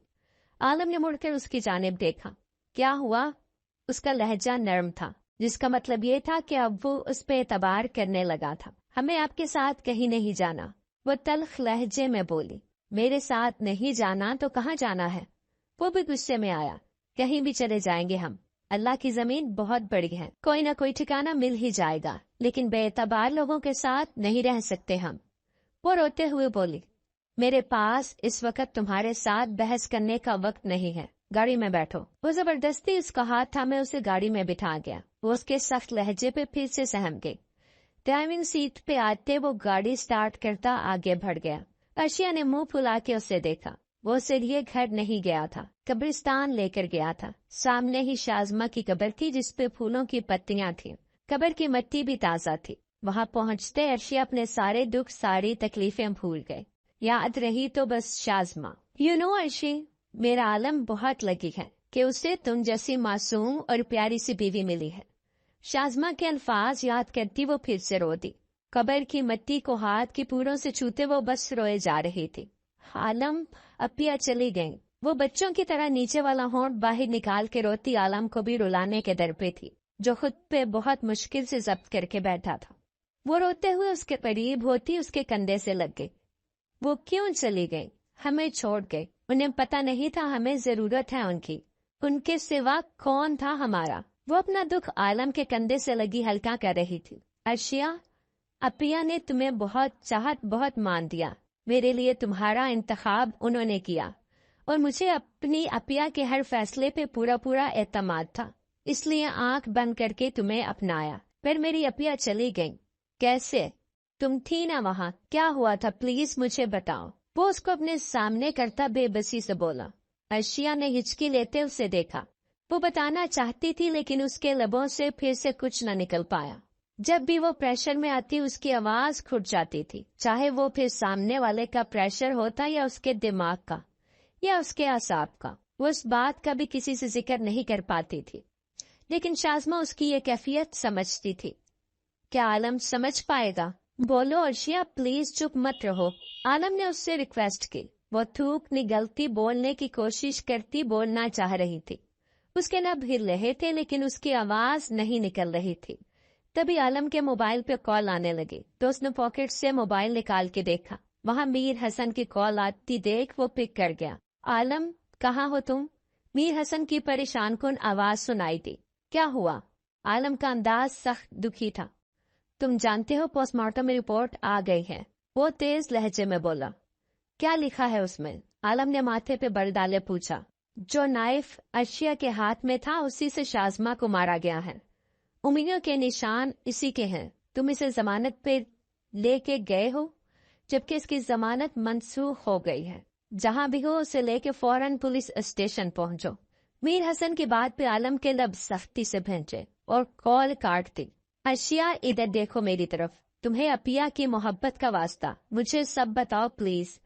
S1: عالم نے مڑ کر اس کی جانب دیکھا۔ کیا ہوا؟ اس کا لہجہ نرم تھا۔ جس کا مطلب یہ تھا کہ اب وہ اس پہ اعتبار کرنے لگا تھا۔ ہمیں آپ کے ساتھ کہیں نہیں جانا، وہ تلخ لہجے میں بولی۔ میرے ساتھ نہیں جانا تو کہاں جانا ہے؟ وہ بھی غصے میں آیا۔ کہیں بھی چلے جائیں گے ہم، اللہ کی زمین بہت بڑی ہے، کوئی نہ کوئی ٹھکانہ مل ہی جائے گا، لیکن بے اعتبار لوگوں کے ساتھ نہیں رہ سکتے ہم۔ وہ روتے ہوئے بولی، میرے پاس اس وقت تمہارے ساتھ بحث کرنے کا وقت نہیں ہے، گاڑی میں بیٹھو۔ وہ زبردستی اس کا ہاتھ تھامے اسے گاڑی میں بٹھا گیا۔ وہ اس کے سخت لہجے پہ پھر سے سہم گئی۔ ڈرائیونگ سیٹ پہ آتے وہ گاڑی سٹارٹ کرتا آگے بڑھ گیا۔ ارشیا نے منہ پھلا کے اسے دیکھا۔ وہ اسے لیے گھر نہیں گیا تھا، قبرستان لے کر گیا تھا۔ سامنے ہی شازمہ کی قبر تھی جس پہ پھولوں کی پتیاں تھیں، قبر کی مٹی بھی تازہ تھی۔ وہاں پہنچتے ارشیا اپنے سارے دکھ، ساری تکلیفیں بھول گئے۔ یاد رہی تو بس شازمہ۔ ارشی، میرا عالم بہت لگی ہے کہ اسے تم جیسی معصوم اور پیاری سی بیوی ملی ہے۔ شازمہ کے الفاظ یاد کرتی وہ پھر سے رو دی۔ قبر کی مٹی کو ہاتھ کی پوروں سے چھوتے وہ بس روئے جا رہی تھی۔ عالم، اپیا چلی گئیں۔ وہ بچوں کی طرح نیچے والا ہونٹ باہر نکال کے روتی عالم کو بھی رلانے کے در پہ تھی، جو خود پہ بہت مشکل سے ضبط کر کے بیٹھا تھا۔ وہ روتے ہوئے اس کے قریب ہوتی اس کے کندھے سے لگ گئی۔ وہ کیوں چلی گئی؟ ہمیں چھوڑ گئی۔ انہیں پتہ نہیں تھا ہمیں ضرورت ہے ان کی، ان کے سوا کون تھا ہمارا؟ وہ اپنا دکھ عالم کے کندھے سے لگی ہلکا کر رہی تھی۔ ارشیا، اپیا نے تمہیں بہت چاہت، بہت مان دیا۔ میرے لیے تمہارا انتخاب انہوں نے کیا، اور مجھے اپنی اپیا کے ہر فیصلے پہ پورا اعتماد تھا، اس لیے آنکھ بند کر کے تمہیں اپنایا۔ پھر میری اپیا چلی گئی۔ کیسے؟ تم تھی نا وہاں، کیا ہوا تھا پلیز مجھے بتاؤ۔ وہ اس کو اپنے سامنے کرتا بے بسی سے بولا۔ ارشیا نے ہچکی لیتے اسے دیکھا۔ وہ بتانا چاہتی تھی لیکن اس کے لبوں سے پھر سے کچھ نہ نکل پایا۔ جب بھی وہ پریشر میں آتی اس کی آواز کھٹ جاتی تھی، چاہے وہ پھر سامنے والے کا پریشر ہوتا یا اس کے دماغ کا یا اس کے اعصاب کا۔ وہ اس بات کا بھی کسی سے ذکر نہیں کر پاتی تھی، لیکن شازمہ اس کی یہ کیفیت سمجھتی تھی۔ کیا عالم سمجھ پائے گا؟ بولو ارشیا، پلیز چپ مت رہو، عالم نے اس سے ریکویسٹ کی۔ وہ تھوک نگلتی بولنے کی کوشش کرتی بولنا چاہ رہی تھی، اس کے لب ہل رہے تھے لیکن اس کی آواز نہیں نکل رہی تھی۔ تبھی عالم کے موبائل پہ کال آنے لگی تو اس نے پاکٹ سے موبائل نکال کے دیکھا۔ وہاں میر حسن کی کال آتی دیکھ وہ پک کر گیا۔ عالم، کہاں ہو تم؟ میر حسن کی پریشان کن آواز سنائی دی۔ کیا ہوا؟ عالم کا انداز سخت دکھی تھا۔ تم جانتے ہو پوسٹ مارٹم رپورٹ آ گئی ہے، وہ تیز لہجے میں بولا۔ کیا لکھا ہے اس میں؟ عالم نے ماتھے پہ بل ڈالے پوچھا۔ جو نائف ارشیا کے ہاتھ میں تھا اسی سے شازمہ کو مارا گیا ہے، انگلیوں کے نشان اسی کے ہیں۔ تم اسے ضمانت پہ لے کے گئے ہو جبکہ اس کی ضمانت منسوخ ہو گئی ہے۔ جہاں بھی ہو اسے لے کے فوراً پولیس اسٹیشن پہنچو۔ میر حسن کی بات پہ عالم کے لب سختی سے بھینچے اور کال کاٹ دی۔ ارشیا، ادھر دیکھو میری طرف، تمہیں اپیا کی محبت کا واسطہ مجھے سب بتاؤ پلیز۔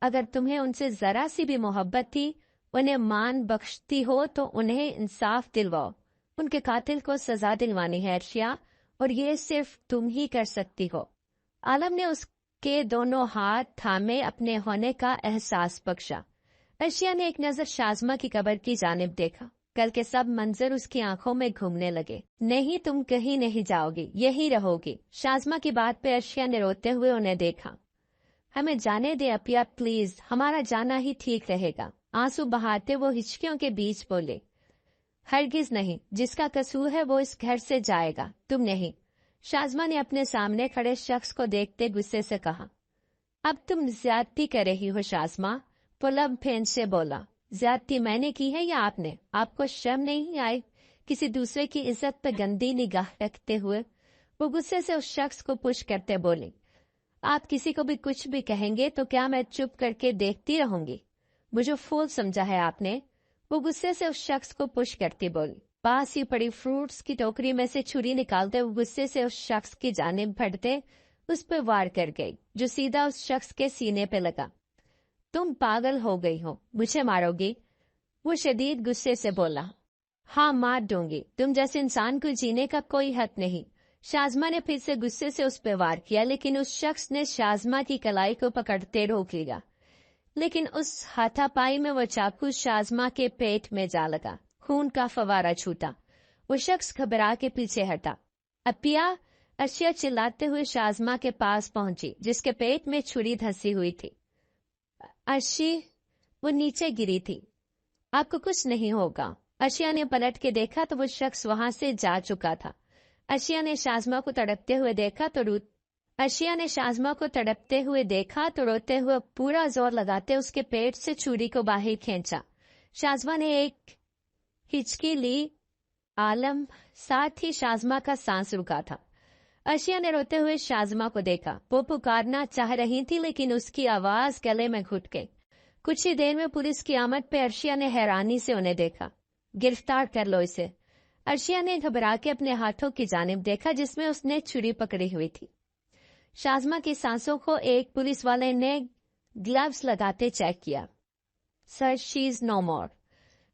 S1: اگر تمہیں ان سے ذرا سی بھی محبت تھی، انہیں مان بخشتی ہو تو انہیں انصاف دلواؤ۔ ان کے قاتل کو سزا دلوانی ہے ارشیا، اور یہ صرف تم ہی کر سکتی ہو۔ عالم نے اس کے دونوں ہاتھ تھامے اپنے ہونے کا احساس بخشا۔ ارشیا نے ایک نظر شازمہ کی قبر کی جانب دیکھا۔ کل کے سب منظر اس کی آنکھوں میں گھومنے لگے۔ نہیں، تم کہیں نہیں جاؤ گی، یہی رہو گی۔ شازمہ کی بات پہ ارشیا نے روتے ہوئے انہیں دیکھا۔ ہمیں جانے دے اپیا پلیز، ہمارا جانا ہی ٹھیک رہے گا۔ آنسو بہاتے وہ ہچکیوں کے بیچ بولے۔ ہرگز نہیں، جس کا قصور ہے وہ اس گھر سے جائے گا، تم نہیں۔ شازمہ نے اپنے سامنے کھڑے شخص کو دیکھتے غصے سے کہا۔ اب تم زیادتی کر رہی ہو شازمہ، وہ لب پھینچ سے بولا۔ زیادتی میں نے کی ہے یا آپ نے؟ آپ کو شرم نہیں آئی کسی دوسرے کی عزت پہ گندی نگاہ رکھتے ہوئے؟ وہ غصے سے اس شخص کو پش کرتے بولی۔ آپ کسی کو بھی کچھ بھی کہیں گے تو کیا میں چپ کر کے دیکھتی رہوں گی؟ مجھے فول سمجھا ہے آپ نے؟ وہ غصے سے اس شخص کو پش کرتی بولی۔ پاس ہی پڑی فروٹس کی ٹوکری میں سے چھری نکالتے وہ غصے سے اس شخص کی جانب بڑھتے اس پہ وار کر گئی، جو سیدھا اس شخص کے سینے پہ لگا۔ تم پاگل ہو گئی ہو، مجھے مارو گی؟ وہ شدید غصے سے بولا۔ ہاں، مار دوں گی، تم جیسے انسان کو جینے کا کوئی حق نہیں۔ شازمہ نے پھر سے غصے سے اس پہ وار کیا، لیکن اس شخص نے شازمہ کی کلائی کو پکڑتے روک لیا۔ لیکن اس ہاتھا پائی میں وہ چاقو شازمہ کے پیٹ میں جا لگا، خون کا فوارہ چھوٹا۔ वो शख्स घबरा के पीछे हटा। अपिया, अर्शिया चिल्लाते हुए शाज़मा के पास पहुंची, जिसके पेट में छुरी धंसी हुई थी। अर्शी, वो नीचे गिरी थी। आपको कुछ नहीं होगा। अर्शिया ने पलट के देखा तो वो शख्स वहां से जा चुका था। अर्शिया ने शाज़मा को तड़पते हुए देखा तो रोते हुए पूरा जोर लगाते उसके पेट से छुरी को बाहर खींचा। शाज़मा ने एक हिचकी ली। आलम, साथ ही शाज़मा का सांस रुका था। अर्शिया ने रोते हुए शाज़मा को देखा। वो पुकारना चाह रही थी लेकिन उसकी आवाज गले में घुट गई। कुछ ही देर में पुलिस की आमद पे अर्शिया ने हैरानी से उन्हें देखा। गिरफ्तार कर लो इसे। अर्शिया ने घबरा के अपने हाथों की जानिब देखा जिसमें उसने छुरी पकड़ी हुई थी। शाज़मा की सांसों को एक पुलिस वाले ने ग्लव्स लगाते चेक किया। सर, शी इज नो मोर।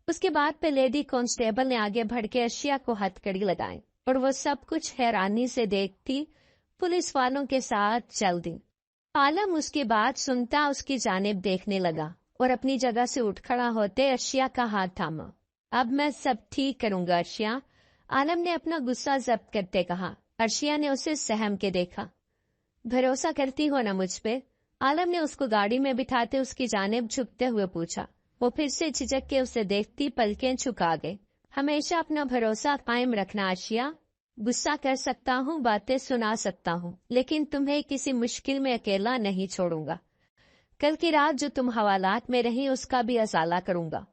S1: उसके बाद पे लेडी कांस्टेबल ने आगे बढ़ के अर्शिया को हथकड़ी लगाई और वो सब कुछ हैरानी से देखती पुलिस वालों के साथ चल दी। आलम उसकी बात सुनता उसकी जानिब देखने लगा और अपनी जगह से उठ खड़ा होते अर्शिया का हाथ थामा। अब मैं सब ठीक करूंगा अर्शिया, आलम ने अपना गुस्सा जब्त करते कहा। अर्शिया ने उसे सहम के देखा। भरोसा करती हो ना मुझ पे? आलम ने उसको गाड़ी में बिठाते उसकी जानिब झुकते हुए पूछा। वो फिर से झिझक के उसे देखती पलकें झुका गए। हमेशा अपना भरोसा कायम रखना अर्शिया। गुस्सा कर सकता हूँ, बातें सुना सकता हूँ, लेकिन तुम्हें किसी मुश्किल में अकेला नहीं छोड़ूंगा। कल की रात जो तुम हवालात में रही उसका भी असाला करूंगा।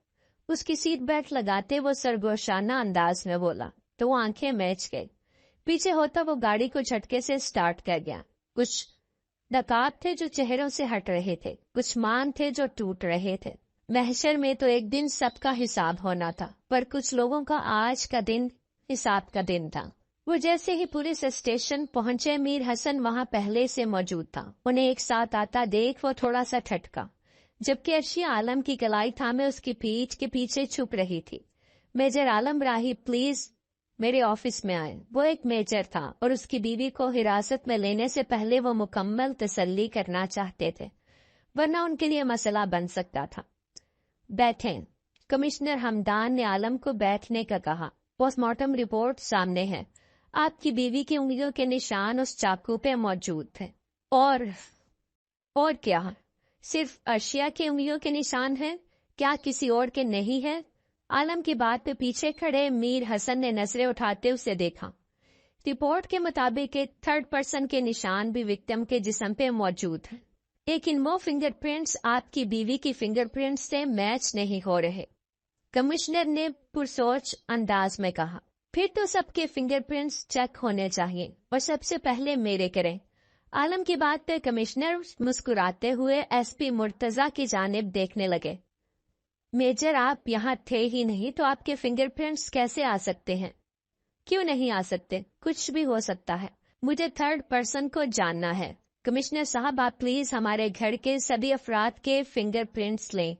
S1: उसकी सीट बेल्ट लगाते वो सरगोशाना अंदाज में बोला तो वो आंखें मैच गई। पीछे होता वो गाड़ी को झटके से स्टार्ट कर गया। कुछ नकाब थे जो चेहरों से हट रहे थे, कुछ मान थे जो टूट रहे थे। महशर में तो एक दिन सबका हिसाब होना था, पर कुछ लोगों का आज का दिन हिसाब का दिन था। वो जैसे ही पुलिस स्टेशन पहुंचे, मीर हसन वहां पहले से मौजूद था। उन्हें एक साथ आता देख वो थोड़ा सा ठटका, जबकि अर्शिया आलम की कलाई थामे उसकी पीठ के पीछे छुप रही थी। मेजर आलम राही, प्लीज मेरे ऑफिस में आए। वो एक मेजर था और उसकी बीवी को हिरासत में लेने से पहले वो मुकम्मल तसल्ली करना चाहते थे, वरना उनके लिए मसला बन सकता था। बैठें। कमिश्नर हमदान ने आलम को बैठने का कहा। पोस्टमार्टम रिपोर्ट सामने है। आपकी बीवी की उंगलियों के निशान उस चाकू पे मौजूद थे। और क्या? सिर्फ अर्शिया की उंगलियों के निशान हैं? क्या किसी और के नहीं है? आलम की बात पे पीछे खड़े मीर हसन ने नजरें उठाते उसे देखा। रिपोर्ट के मुताबिक एक थर्ड पर्सन के निशान भी विक्टिम के जिस्म पे मौजूद हैं, लेकिन वो फिंगरप्रिंट्स आपकी बीवी की फिंगरप्रिंट्स से मैच नहीं हो रहे। कमिश्नर ने पुरसोच अंदाज में कहा। फिर तो सबके फिंगरप्रिंट्स चेक होने चाहिए और सबसे पहले मेरे करें। आलम की बात पे कमिश्नर मुस्कुराते हुए एसपी मुर्तजा की जानिब देखने लगे। मेजर, आप यहाँ थे ही नहीं तो आपके फिंगरप्रिंट्स कैसे आ सकते हैं? क्यों नहीं आ सकते? कुछ भी हो सकता है। मुझे थर्ड पर्सन को जानना है। कमिश्नर साहब, आप प्लीज हमारे घर के सभी अफराद के फिंगरप्रिंट्स लें।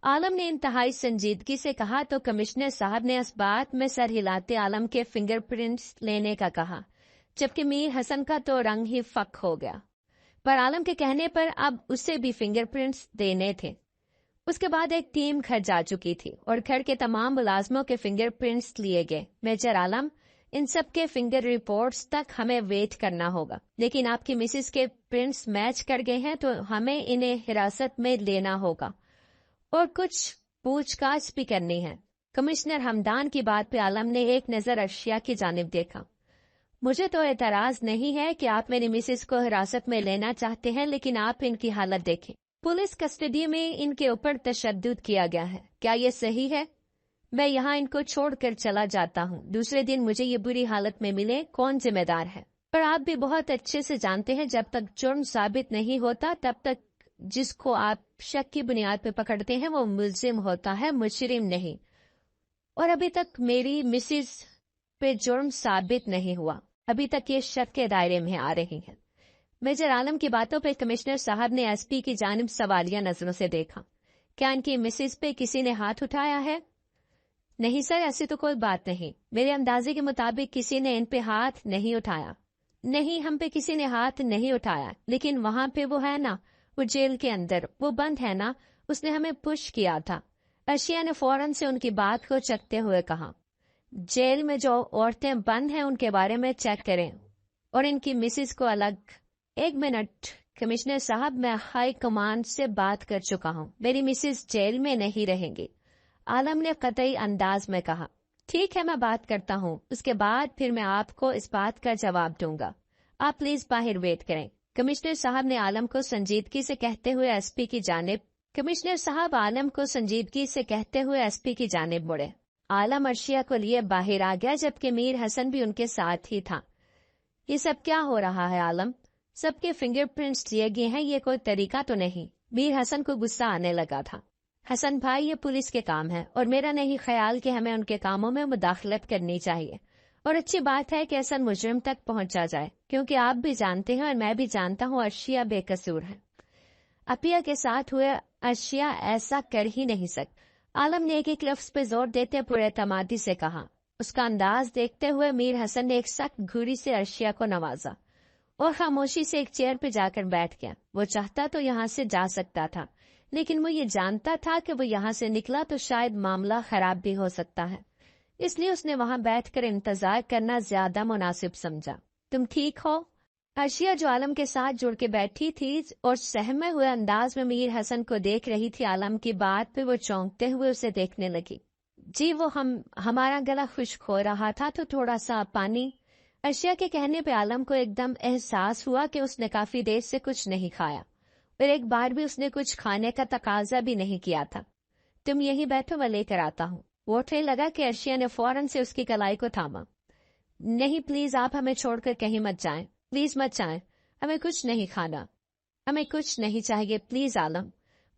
S1: आलम ने इंतहाई संजीदगी से कहा तो कमिश्नर साहब ने इस बात में सर हिलाते आलम के फिंगरप्रिंट्स लेने का कहा, जबकि मीर हसन का तो रंग ही फक हो गया। पर आलम के कहने पर अब उसे भी फिंगरप्रिंट्स देने थे। उसके बाद एक टीम घर जा चुकी थी और घर के तमाम मुलाजमों के फिंगरप्रिंट्स लिए गए। मेजर आलम, इन सब के फिंगर रिपोर्ट्स तक हमें वेट करना होगा, लेकिन आपकी मिसेस के प्रिंट्स मैच कर गए हैं तो हमें इन्हें हिरासत में लेना होगा और कुछ पूछताछ भी करनी है। कमिश्नर हमदान की बात पे आलम ने एक नजर अर्शिया की जानिब देखा। मुझे तो एतराज नहीं है कि आप मेरी मिसेस को हिरासत में लेना चाहते हैं, लेकिन आप इनकी हालत देखें। पुलिस कस्टडी में इनके ऊपर तशद्दुद किया गया है। क्या ये सही है? मैं यहाँ इनको छोड़कर चला जाता हूँ, दूसरे दिन मुझे ये बुरी हालत में मिले, कौन जिम्मेदार है? पर आप भी बहुत अच्छे से जानते हैं जब तक जुर्म साबित नहीं होता तब तक जिसको आप शक की बुनियाद पर पकड़ते हैं वो मुल्जिम होता है, मुजरिम नहीं। और अभी तक मेरी मिसेस पे जुर्म साबित नहीं हुआ, अभी तक ये शक के दायरे में आ रही हैं। मेजर आलम की बातों पर कमिश्नर साहब ने एसपी की जानिब सवालिया नजरों से देखा। क्या इनकी मिसेस पे किसी ने हाथ उठाया है? नहीं सर, ऐसी तो कोई बात नहीं। मेरे अंदाजे के मुताबिक किसी ने इन पे हाथ नहीं उठाया। नहीं, हम पे किसी ने हाथ नहीं उठाया, लेकिन वहां पे वो है ना, वो जेल के अंदर, वो बंद है ना, उसने हमें पुश किया था। अर्शिया ने फौरन से उनकी बात को चकते हुए कहा। जेल में जो औरतें बंद हैं उनके बारे में चेक करें और इनकी मिसेस को अलग। 1 मिनट कमिश्नर साहब, मैं हाई कमांड से बात कर चुका हूँ, मेरी मिसेस जेल में नहीं रहेंगी, आलम ने कतई अंदाज में कहा। ठीक है, मैं बात करता हूँ, उसके बाद फिर मैं आपको इस बात का जवाब दूंगा, आप प्लीज बाहर वेट करें। कमिश्नर साहब ने आलम को संजीदगी से कहते हुए एसपी की जानिब की जानिब मुड़े। आलम अर्शिया को लिए बाहर आ गया, जबकि मीर हसन भी उनके साथ ही था। ये सब क्या हो रहा है आलम? सबके फिंगरप्रिंट्स दिए गए हैं, ये कोई तरीका तो नहीं। मीर हसन को गुस्सा आने लगा था। हसन भाई, ये पुलिस के काम है और मेरा नहीं ख्याल कि हमें उनके कामों में मुदाखलत करनी चाहिए, और अच्छी बात है कि हसन मुजरिम तक पहुंचा जाए, क्योंकि आप भी जानते हैं और मैं भी जानता हूँ अर्शिया बेकसूर है। अपिया के साथ हुए अर्शिया ऐसा कर ही नहीं सकता। आलम ने एक लफ्ज पे जोर देते पूरे तमादी से कहा। उसका अंदाज देखते हुए मीर हसन ने एक सख्त घूरी से अर्शिया को नवाजा और खामोशी से एक चेयर पे जाकर बैठ गया। वो चाहता तो यहाँ से जा सकता था, लेकिन वो ये जानता था कि वो यहाँ से निकला तो शायद मामला खराब भी हो सकता है, इसलिए उसने वहां बैठकर इंतजार करना ज्यादा मुनासिब समझा। तुम ठीक हो? अर्शिया, जो आलम के साथ जुड़ के बैठी थी और सहमे हुए अंदाज में मीर हसन को देख रही थी, आलम की बात पे वो चौंकते हुए उसे देखने लगी। जी, वो हमारा गला खुश्क हो रहा था तो थोड़ा सा पानी। अर्शिया के कहने पे आलम को एकदम एहसास हुआ कि उसने काफी देर से कुछ नहीं खाया और एक बार भी उसने कुछ खाने का तकाजा भी नहीं किया था। तुम यहीं बैठो, मैं लेकर आता हूँ। वो उठने लगा कि अर्शिया ने फौरन से उसकी कलाई को थामा। नहीं प्लीज, आप हमें छोड़कर कहीं मत जाएं, प्लीज मत जाएं, हमें कुछ नहीं खाना, हमें कुछ नहीं चाहिए, प्लीज आलम।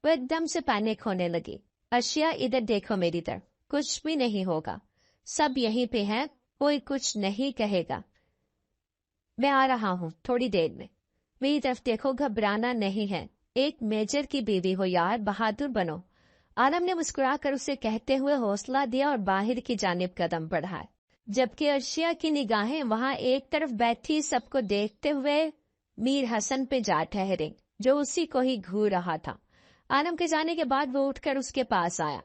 S1: वो एकदम से पैनिक होने लगी। अर्शिया, इधर देखो मेरी तरफ, कुछ भी नहीं होगा, सब यहीं पे हैं, कोई कुछ नहीं कहेगा, मैं आ रहा हूँ थोड़ी देर में, मेरी तरफ देखो, घबराना नहीं है, एक मेजर की बीवी हो यार, बहादुर बनो। आलम ने मुस्कुराकर उसे कहते हुए हौसला दिया और बाहर की जानिब कदम बढ़ाए, जबकि अर्शिया की निगाहें वहां एक तरफ बैठी सबको देखते हुए मीर हसन पे जा ठहरे, जो उसी को ही घूर रहा था। आलम के जाने के बाद वो उठकर उसके पास आया।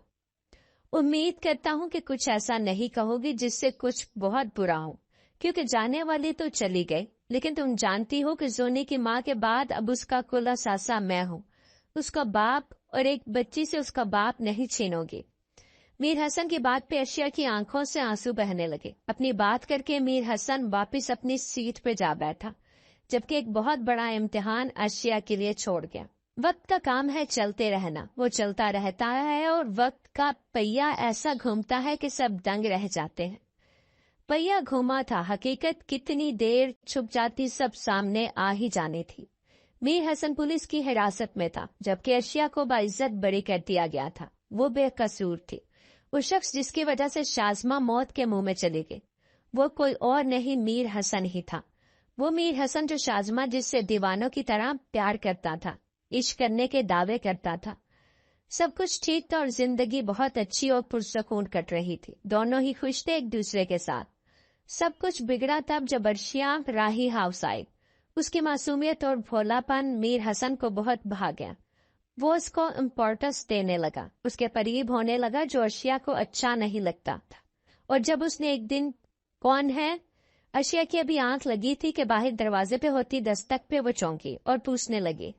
S1: उम्मीद करता हूं कि कुछ ऐसा नहीं कहोगी जिससे कुछ बहुत बुरा हो, क्योंकि जाने वाली तो चली गई, लेकिन तुम जानती हो कि जोनी की माँ के बाद अब उसका कुला सासा मैं हूँ, उसका बाप, और एक बच्ची से उसका बाप नहीं छीनोगी। मीर हसन की बात पे अर्शिया की आंखों से आंसू बहने लगे। अपनी बात करके मीर हसन वापस अपनी सीट पे जा बैठा, जबकि एक बहुत बड़ा इम्तिहान अर्शिया के लिए छोड़ गया। वक्त का काम है चलते रहना, वो चलता रहता है और वक्त का पहिया ऐसा घूमता है कि सब दंग रह जाते हैं। पहिया घूमा था, हकीकत कितनी देर छुप जाती सब सामने आ ही जानी थी। मीर हसन पुलिस की हिरासत में था, जबकि अर्शिया को बाइज्जत बरी कर दिया गया था। वो बेकसूर थी। वो शख्स जिसकी वजह से शाज़मा मौत के मुंह में चली गई, वो कोई और नहीं, मीर हसन ही था। वो मीर हसन जो शाज़मा जिससे दीवानों की तरह प्यार करता था, इश्क करने के दावे करता था। सब कुछ ठीक था और जिंदगी बहुत अच्छी और पुरसकून कट रही थी। दोनों ही खुश थे एक दूसरे के साथ। सब कुछ बिगड़ा तब जब अर्शिया राही हाउस आई। उसकी मासूमियत और भोलापन मीर हसन को बहुत भा गया। वो उसको इम्पोर्टेंस देने लगा, उसके करीब होने लगा, जो अर्शिया को अच्छा नहीं लगता था। और जब उसने एक दिन कौन है, अर्शिया की अभी आंख लगी थी कि बाहर दरवाजे पे होती दस्तक पे वो चौंकी और पूछने लगी,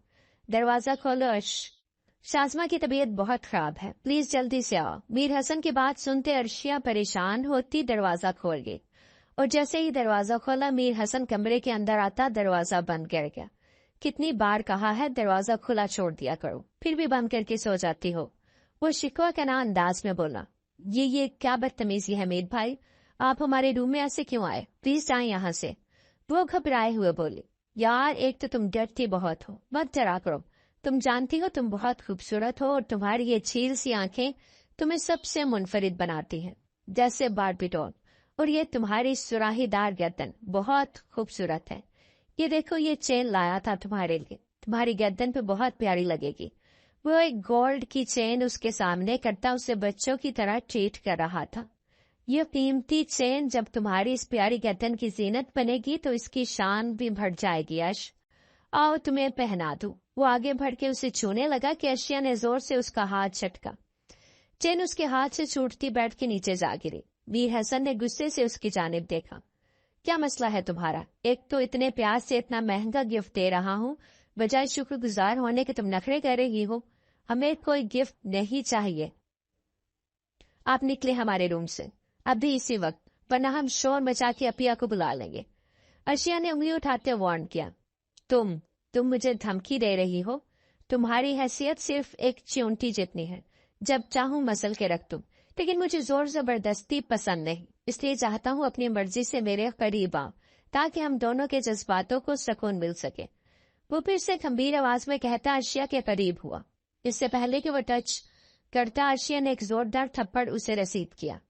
S1: दरवाजा खोलो शाज़मा की तबीयत बहुत खराब है, प्लीज जल्दी से आओ। मीर हसन की बात सुनते अर्शिया परेशान होती दरवाजा खोल गई, और जैसे ही दरवाजा खोला मीर हसन कमरे के अंदर आता दरवाजा बंद कर गया। कितनी बार कहा है दरवाजा खुला छोड़ दिया करो, फिर भी बंद करके सो जाती हो। वो शिकवा के ना अंदाज में बोला, ये क्या बदतमीजी है मीर भाई, आप हमारे रूम में ऐसे क्यों आए, प्लीज जाएं यहाँ से। वो घबराए हुए बोली, यार एक तो तुम डरती बहुत हो, मत डरा करो, तुम जानती हो तुम बहुत खूबसूरत हो और तुम्हारी ये छील सी आंखें तुम्हें सबसे मुनफरिद बनाती हैं, जैसे बार्बी डॉल, और ये तुम्हारी सुराहीदार गर्दन बहुत खूबसूरत है। ये देखो ये चेन लाया था तुम्हारे लिए, तुम्हारी गर्दन पे बहुत प्यारी लगेगी। वो एक गोल्ड की चेन उसके सामने करता उसे बच्चों की तरह ट्रीट कर रहा था। ये कीमती चेन जब तुम्हारी इस प्यारी गर्दन की जीनत बनेगी तो इसकी शान भी बढ़ जाएगी। यश आओ तुम्हें पहना दूं। वो आगे बढ़ के उसे छूने लगा कि अर्शिया ने जोर से उसका हाथ झटका। चेन उसके हाथ से छूटती बैठ के नीचे जा गिरी। मीर हसन ने गुस्से से उसकी जानिब देखा। क्या मसला है तुम्हारा? एक तो इतने प्यार से इतना महंगा गिफ्ट दे रहा हूँ, बजाय शुक्रगुजार होने के तुम नखरे कर रही हो। हमें कोई गिफ्ट नहीं चाहिए। आप निकले हमारे रूम से अभी इसी वक्त, वरना हम शोर मचा के अपिया को बुला लेंगे। अर्शिया ने उंगली उठाते वार्न किया। तुम मुझे धमकी दे रही हो? तुम्हारी हैसियत सिर्फ एक चिंटी जितनी है, जब चाहूं मसल के रख दूं, लेकिन मुझे जोर जबरदस्ती पसंद नहीं। इसलिए चाहता हूं अपनी मर्जी से मेरे करीब आओ, ताकि हम दोनों के जज्बातों को सुकून मिल सके। वो फिर से गंभीर आवाज में कहता अर्शिया के करीब हुआ। इससे पहले कि वो टच करता, अर्शिया ने एक जोरदार थप्पड़ उसे रसीद किया।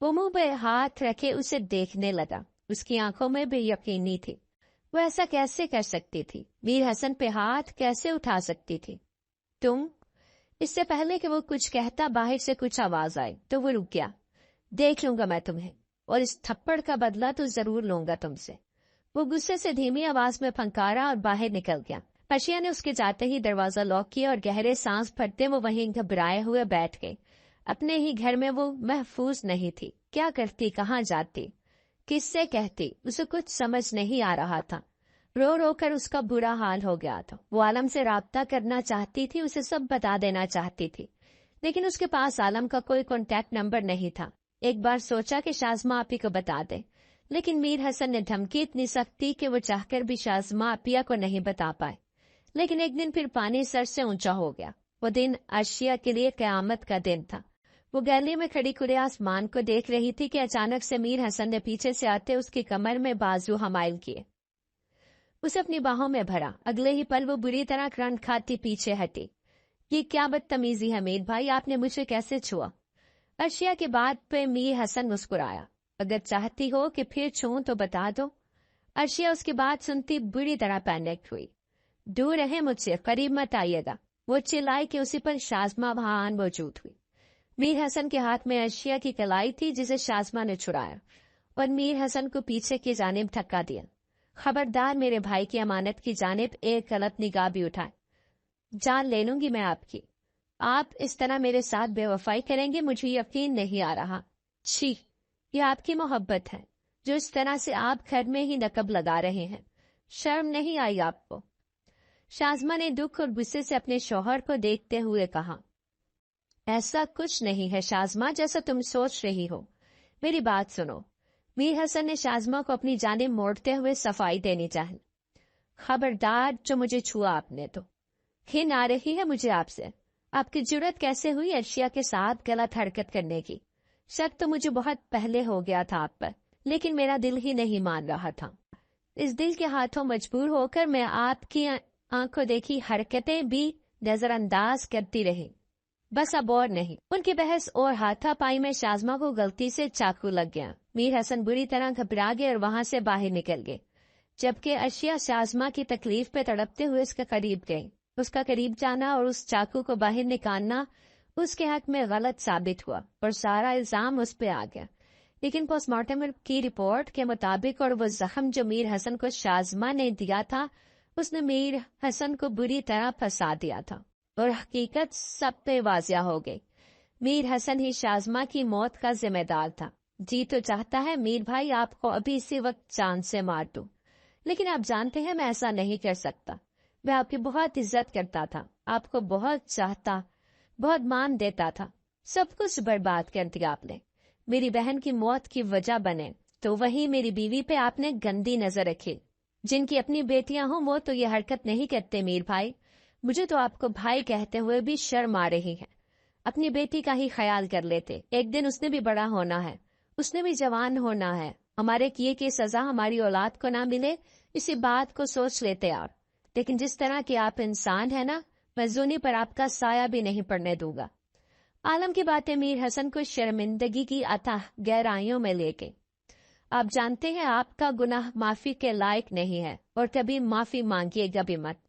S1: वो मुंह पे हाथ रखे उसे देखने लगा। उसकी आंखों में बेयकीनी थी। वो ऐसा कैसे कर सकती थी? मीर हसन पे हाथ कैसे उठा सकती थी? तुम? इससे पहले कि वो कुछ कहता, बाहर से कुछ आवाज आई तो वो रुक गया। देख लूंगा मैं तुम्हें, और इस थप्पड़ का बदला तो जरूर लूंगा तुमसे। वो गुस्से से धीमी आवाज में फंकारा और बाहर निकल गया। अर्शिया ने उसके जाते ही दरवाजा लॉक किया और गहरे सांस भरते वो वहीं घबराए हुए बैठ गई। अपने ही घर में वो महफूज नहीं थी। क्या करती, कहाँ जाती, किससे कहती, उसे कुछ समझ नहीं आ रहा था। रो रो कर उसका बुरा हाल हो गया था। वो आलम से राब्ता करना चाहती थी, उसे सब बता देना चाहती थी, लेकिन उसके पास आलम का कोई कॉन्टैक्ट नंबर नहीं था। एक बार सोचा कि शाज़मा आपी को बता दे, लेकिन मीर हसन ने धमकी इतनी सख्त थी कि वो चाहकर भी शाज़मा आपिया को नहीं बता पाए। लेकिन एक दिन फिर पानी सर से ऊंचा हो गया। वो दिन अर्शिया के लिए क़यामत का दिन था। वो गैलरी में खड़ी खुले आसमान को देख रही थी कि अचानक से मीर हसन ने पीछे से आते उसकी कमर में बाजू हमाइल किए, उसे अपनी बाहों में भरा। अगले ही पल वो बुरी तरह करंट खाती पीछे हटी। ये क्या बदतमीजी है मीर भाई, आपने मुझे कैसे छुआ? अर्शिया की बात पे मीर हसन मुस्कुराया। अगर चाहती हो कि फिर छूं तो बता दो। अर्शिया उसकी बात सुनती बुरी तरह पैनिक हुई। दूर रहे मुझसे, करीब मत आइएगा, वो चिल्लाई कि उसी पर शाज़मा वहां मौजूद हुई। मीर हसन के हाथ में अर्शिया की कलाई थी जिसे शाज़मा ने छुड़ाया और मीर हसन को पीछे की जानिब धक्का दिया। खबरदार मेरे भाई की अमानत की जानिब एक गलत निगाह भी उठाए, जान ले लूंगी मैं आपकी। आप इस तरह मेरे साथ बेवफाई करेंगे, मुझे यकीन नहीं आ रहा। छी, ये आपकी मोहब्बत है जो इस तरह से आप घर में ही नकब लगा रहे हैं। शर्म नहीं आई आपको? शाज़मा ने दुख और गुस्से से अपने शौहर को देखते हुए कहा। ऐसा कुछ नहीं है शाज़मा जैसा तुम सोच रही हो, मेरी बात सुनो। मीर हसन ने शाज़मा को अपनी जानिब मोड़ते हुए सफाई देनी चाहिए। खबरदार, जो मुझे छुआ आपने तो। घिन आ रही है मुझे आपसे। आपकी जुर्रत कैसे हुई अर्शिया के साथ गलत हरकत करने की? शक तो मुझे बहुत पहले हो गया था आप पर, लेकिन मेरा दिल ही नहीं मान रहा था। इस दिल के हाथों मजबूर होकर मैं आपकी आंखों देखी हरकतें भी नजरअंदाज करती रही, बस अब और नहीं। उनकी बहस और हाथापाई में शाज़मा को गलती से चाकू लग गया। मीर हसन बुरी तरह घबरा गए और वहां से बाहर निकल गए, जबकि अर्शिया शाज़मा की तकलीफ पे तड़पते हुए उसके करीब गई। उसका करीब जाना और उस चाकू को बाहर निकालना उसके हक में गलत साबित हुआ और सारा इल्जाम उस पे आ गया। लेकिन पोस्टमार्टम की रिपोर्ट के मुताबिक और वो जख्म जो मीर हसन को शाज़मा ने दिया था, उसने मीर हसन को बुरी तरह फंसा दिया था और हकीकत सब पे वाजिया हो गई। मीर हसन ही शाज़मा की मौत का जिम्मेदार था। जी तो चाहता है मीर भाई आपको अभी इसी वक्त जान से मार दूं, लेकिन आप जानते हैं मैं ऐसा नहीं कर सकता। मैं आपकी बहुत इज्जत करता था, आपको बहुत चाहता, बहुत मान देता था। सब कुछ बर्बाद कर दिया आपने। मेरी बहन की मौत की वजह बने तो वही मेरी बीवी पे आपने गंदी नजर रखी। जिनकी अपनी बेटियां हों वो तो ये हरकत नहीं करते मीर भाई। मुझे तो आपको भाई कहते हुए भी शर्म आ रही है। अपनी बेटी का ही ख्याल कर लेते, एक दिन उसने भी बड़ा होना है, उसने भी जवान होना है। हमारे किए की सजा हमारी औलाद को ना मिले, इसी बात को सोच लेते आप। लेकिन जिस तरह के आप इंसान है ना, मैं जूनी पर आपका साया भी नहीं पड़ने दूंगा। आलम की बातें मीर हसन को शर्मिंदगी की अथाह गहराइयों में ले गई। आप जानते हैं आपका गुनाह माफी के लायक नहीं है और कभी माफी मांगिएगा भी मत।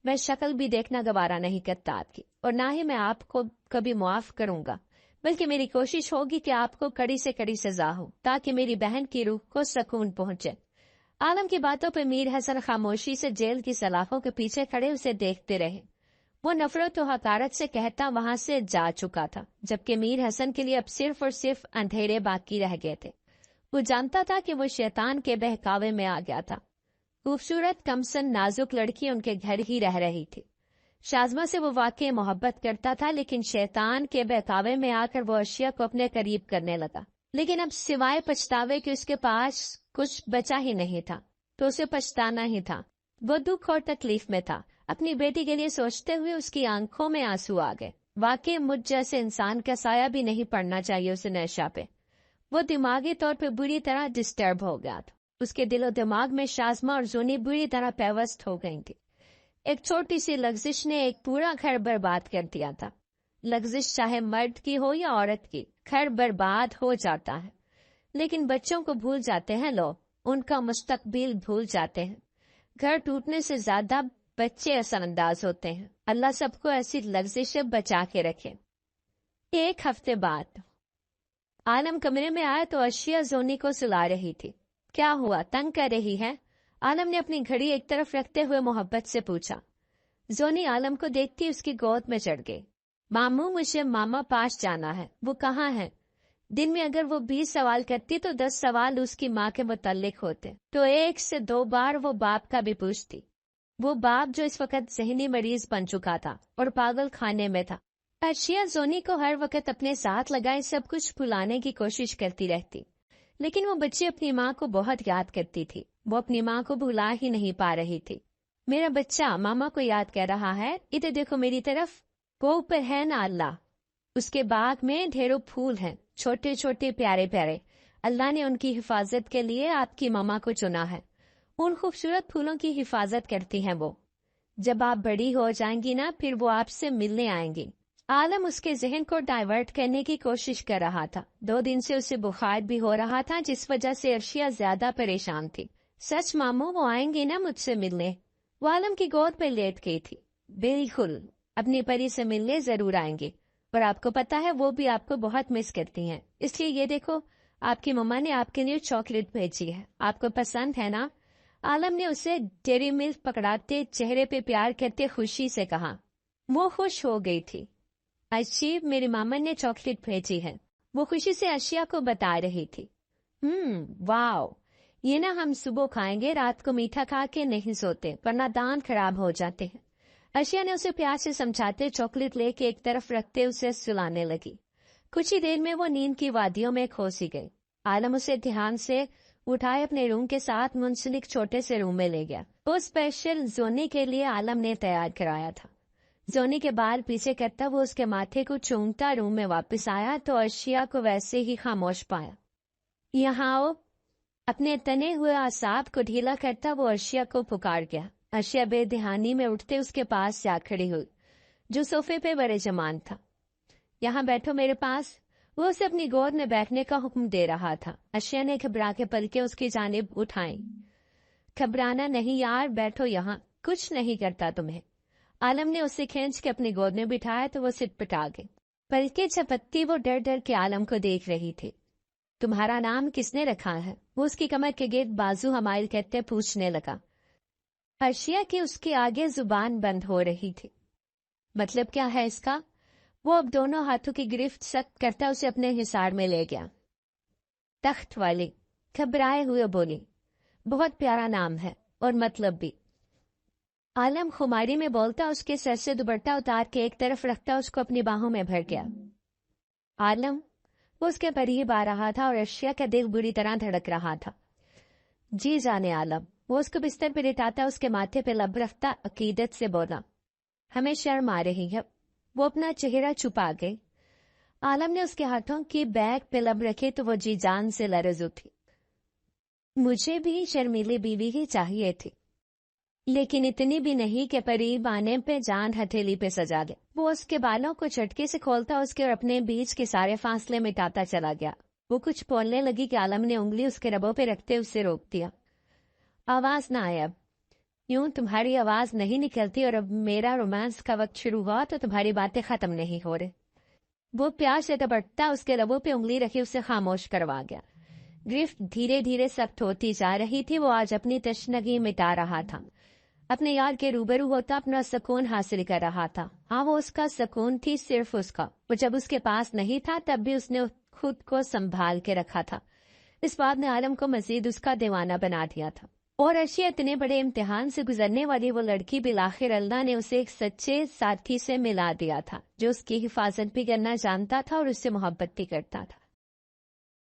S1: मैं शक्ल भी देखना गवारा नहीं करता आपकी, और ना ही मैं आपको कभी मुआफ करूंगा, बल्कि मेरी कोशिश होगी कि आपको कड़ी से कड़ी सजा हो, ताकि मेरी बहन की रूह को सुकून पहुंचे। आलम की बातों पर मीर हसन खामोशी से जेल की सलाखों के पीछे खड़े उसे देखते रहे। वो नफरत और हकारत से कहता वहां से जा चुका था, जबकि मीर हसन के लिए अब सिर्फ और सिर्फ अंधेरे बाकी रह गए थे। वो जानता था कि वो शैतान के बहकावे में आ गया था। खूबसूरत कमसन नाजुक लड़की उनके घर ही रह रही थी। शाज़मा से वो वाकई मोहब्बत करता था, लेकिन शैतान के बहकावे में आकर वो अर्शिया को अपने करीब करने लगा। लेकिन अब सिवाय पछतावे के उसके पास कुछ बचा ही नहीं था, तो उसे पछताना ही था। वो दुख और तकलीफ में था। अपनी बेटी के लिए सोचते हुए उसकी आंखों में आंसू आ गए। वाकई मुझ जैसे इंसान का साया भी नहीं पड़ना चाहिए उसे नशा पे। वो दिमागी तौर पे बुरी तरह डिस्टर्ब हो गया था। उसके दिलो दिमाग में शाज़मा और जोनी बुरी तरह पैवस्त हो गई थी। एक छोटी सी लग्जिश ने एक पूरा घर बर्बाद कर दिया था। लग्जिश चाहे मर्द की हो या औरत की, घर बर्बाद हो जाता है। लेकिन बच्चों को भूल जाते हैं लोग, उनका मुस्तकबिल भूल जाते हैं। घर टूटने से ज्यादा बच्चे असरअंदाज होते हैं। अल्लाह सबको ऐसी लग्जिश से बचा के रखे। एक हफ्ते बाद आलम कमरे में आया तो अर्शिया जोनी को सुला रही थी। क्या हुआ, तंग कर रही है? आलम ने अपनी घड़ी एक तरफ रखते हुए मोहब्बत से पूछा। जोनी आलम को देखती उसकी गोद में चढ़ गई। मामू, मुझे मामा पास जाना है। वो कहाँ है? दिन में अगर वो 20 सवाल करती तो 10 सवाल उसकी माँ के मुताल्लिक होते, तो 1 से 2 बार वो बाप का भी पूछती। वो बाप जो इस वक्त ज़हनी मरीज बन चुका था और पागल खाने में था। अर्शिया जोनी को हर वक्त अपने साथ लगाए सब कुछ भुलाने की कोशिश करती रहती, लेकिन वो बच्ची अपनी माँ को बहुत याद करती थी। वो अपनी माँ को भुला ही नहीं पा रही थी। मेरा बच्चा मामा को याद कर रहा है, इधर देखो मेरी तरफ। वो ऊपर है ना अल्लाह, उसके बाग में ढेरों फूल हैं, छोटे छोटे प्यारे प्यारे। अल्लाह ने उनकी हिफाजत के लिए आपकी मामा को चुना है। उन खूबसूरत फूलों की हिफाजत करती हैं वो। जब आप बड़ी हो जाएंगी ना, फिर वो आपसे मिलने आएंगी। आलम उसके जहन को डाइवर्ट करने की कोशिश कर रहा था। 2 दिन से उसे बुखार भी हो रहा था, जिस वजह से अर्शिया ज्यादा परेशान थी। सच मामू, वो आएंगे ना मुझसे मिलने? वो आलम की गोद पर लेट गई थी। बिल्कुल, अपनी परी से मिलने जरूर आएंगे। और आपको पता है वो भी आपको बहुत मिस करती हैं। इसलिए ये देखो, आपकी मम्मा ने आपके लिए चॉकलेट भेजी है, आपको पसंद है ना? आलम ने उसे डेयरी मिल्क पकड़ाते चेहरे पे प्यार करते खुशी से कहा। वो खुश हो गई थी। अच्छी, मेरी मामा ने चॉकलेट भेजी है, वो खुशी से अर्शिया को बता रही थी। वाओ, ये ना हम सुबह खाएंगे, रात को मीठा खा के नहीं सोते वरना दांत खराब हो जाते हैं। अर्शिया ने उसे प्यार से समझाते चॉकलेट लेके एक तरफ रखते उसे सुलाने लगी। कुछ ही देर में वो नींद की वादियों में खो सी गई। आलम उसे ध्यान से उठाए अपने रूम के साथ मुंसलिक छोटे से रूम में ले गया। वो स्पेशल जोनी के लिए आलम ने तैयार कराया था। जोनी के बाल पीछे करता वो उसके माथे को चूमता रूम में वापस आया तो अर्शिया को वैसे ही खामोश पाया। यहाँ आओ। अपने तने हुए आसाब को ढीला करता वो अर्शिया को पुकार गया। अर्शिया बेध्यानी में उठते उसके पास जा खड़ी हुई, जो सोफे पे बड़े जमान था। यहाँ बैठो मेरे पास। वो उसे अपनी गोद में बैठने का हुक्म दे रहा था। अर्शिया ने घबरा के पलके उसकी जानिब उठाई। घबराना नहीं यार, बैठो यहाँ, कुछ नहीं करता तुम्हें। आलम ने उसे खींच के अपनी गोद में बिठाया तो वो सिटपटा गई। पलके झपकती वो डर डर के आलम को देख रही थी। तुम्हारा नाम किसने रखा है? वो उसकी कमर के गिर्द बाजू हमाइल कहते पूछने लगा। अर्शिया की उसके आगे जुबान बंद हो रही थी। मतलब क्या है इसका? वो अब दोनों हाथों की गिरफ्त सख्त करता उसे अपने हिसार में ले गया। तख्त वाली घबराए हुए बोली, बहुत प्यारा नाम है और मतलब भी। आलम खुमारी में बोलता उसके सर से दुपट्टा उतार के एक तरफ रखता उसको अपनी बाहों में भर गया। आलम, वो उसके करीब आ रहा था और अर्शिया का दिल बुरी तरह धड़क रहा था। जी जाने आलम। वो उसको बिस्तर पर लिटाता उसके माथे पे लब रखता अकीदत से बोला। हमें शर्म आ रही है। वो अपना चेहरा छुपा गई। आलम ने उसके हाथों की बैग पे लब रखे तो वो जी जान से लरज उठी। मुझे भी शर्मीली बीवी ही चाहिए थी, लेकिन इतनी भी नहीं कि करीब आने पे जान हथेली पे सजा दे। वो उसके बालों को झटके से खोलता उसके और अपने बीच के सारे फासले मिटाता चला गया। वो कुछ बोलने लगी कि आलम ने उंगली उसके रबों पे रखते उसे रोक दिया। आवाज ना आए अब। यूं तुम्हारी आवाज नहीं निकलती और अब मेरा रोमांस का वक्त शुरू हुआ तो तुम्हारी बातें खत्म नहीं हो रही। वो प्यार से तपटता उसके रबों पे उंगली रखी उसे खामोश करवा गया। गिरफ्त धीरे धीरे सख्त होती जा रही थी। वो आज अपनी तशनगी मिटा रहा था। اپنے یار کے روبرو ہوتا اپنا سکون حاصل کر رہا تھا۔ ہاں وہ اس کا سکون تھی، صرف اس کا۔ وہ جب اس کے پاس نہیں تھا تب بھی اس نے خود کو سنبھال کے رکھا تھا۔ اس بات نے عالم کو مزید اس کا دیوانہ بنا دیا تھا۔ اور اشیا اتنے بڑے امتحان سے گزرنے والی وہ لڑکی بالآخر اللہ نے اسے ایک سچے ساتھی سے ملا دیا تھا جو اس کی حفاظت بھی کرنا جانتا تھا اور اس سے محبت بھی کرتا تھا۔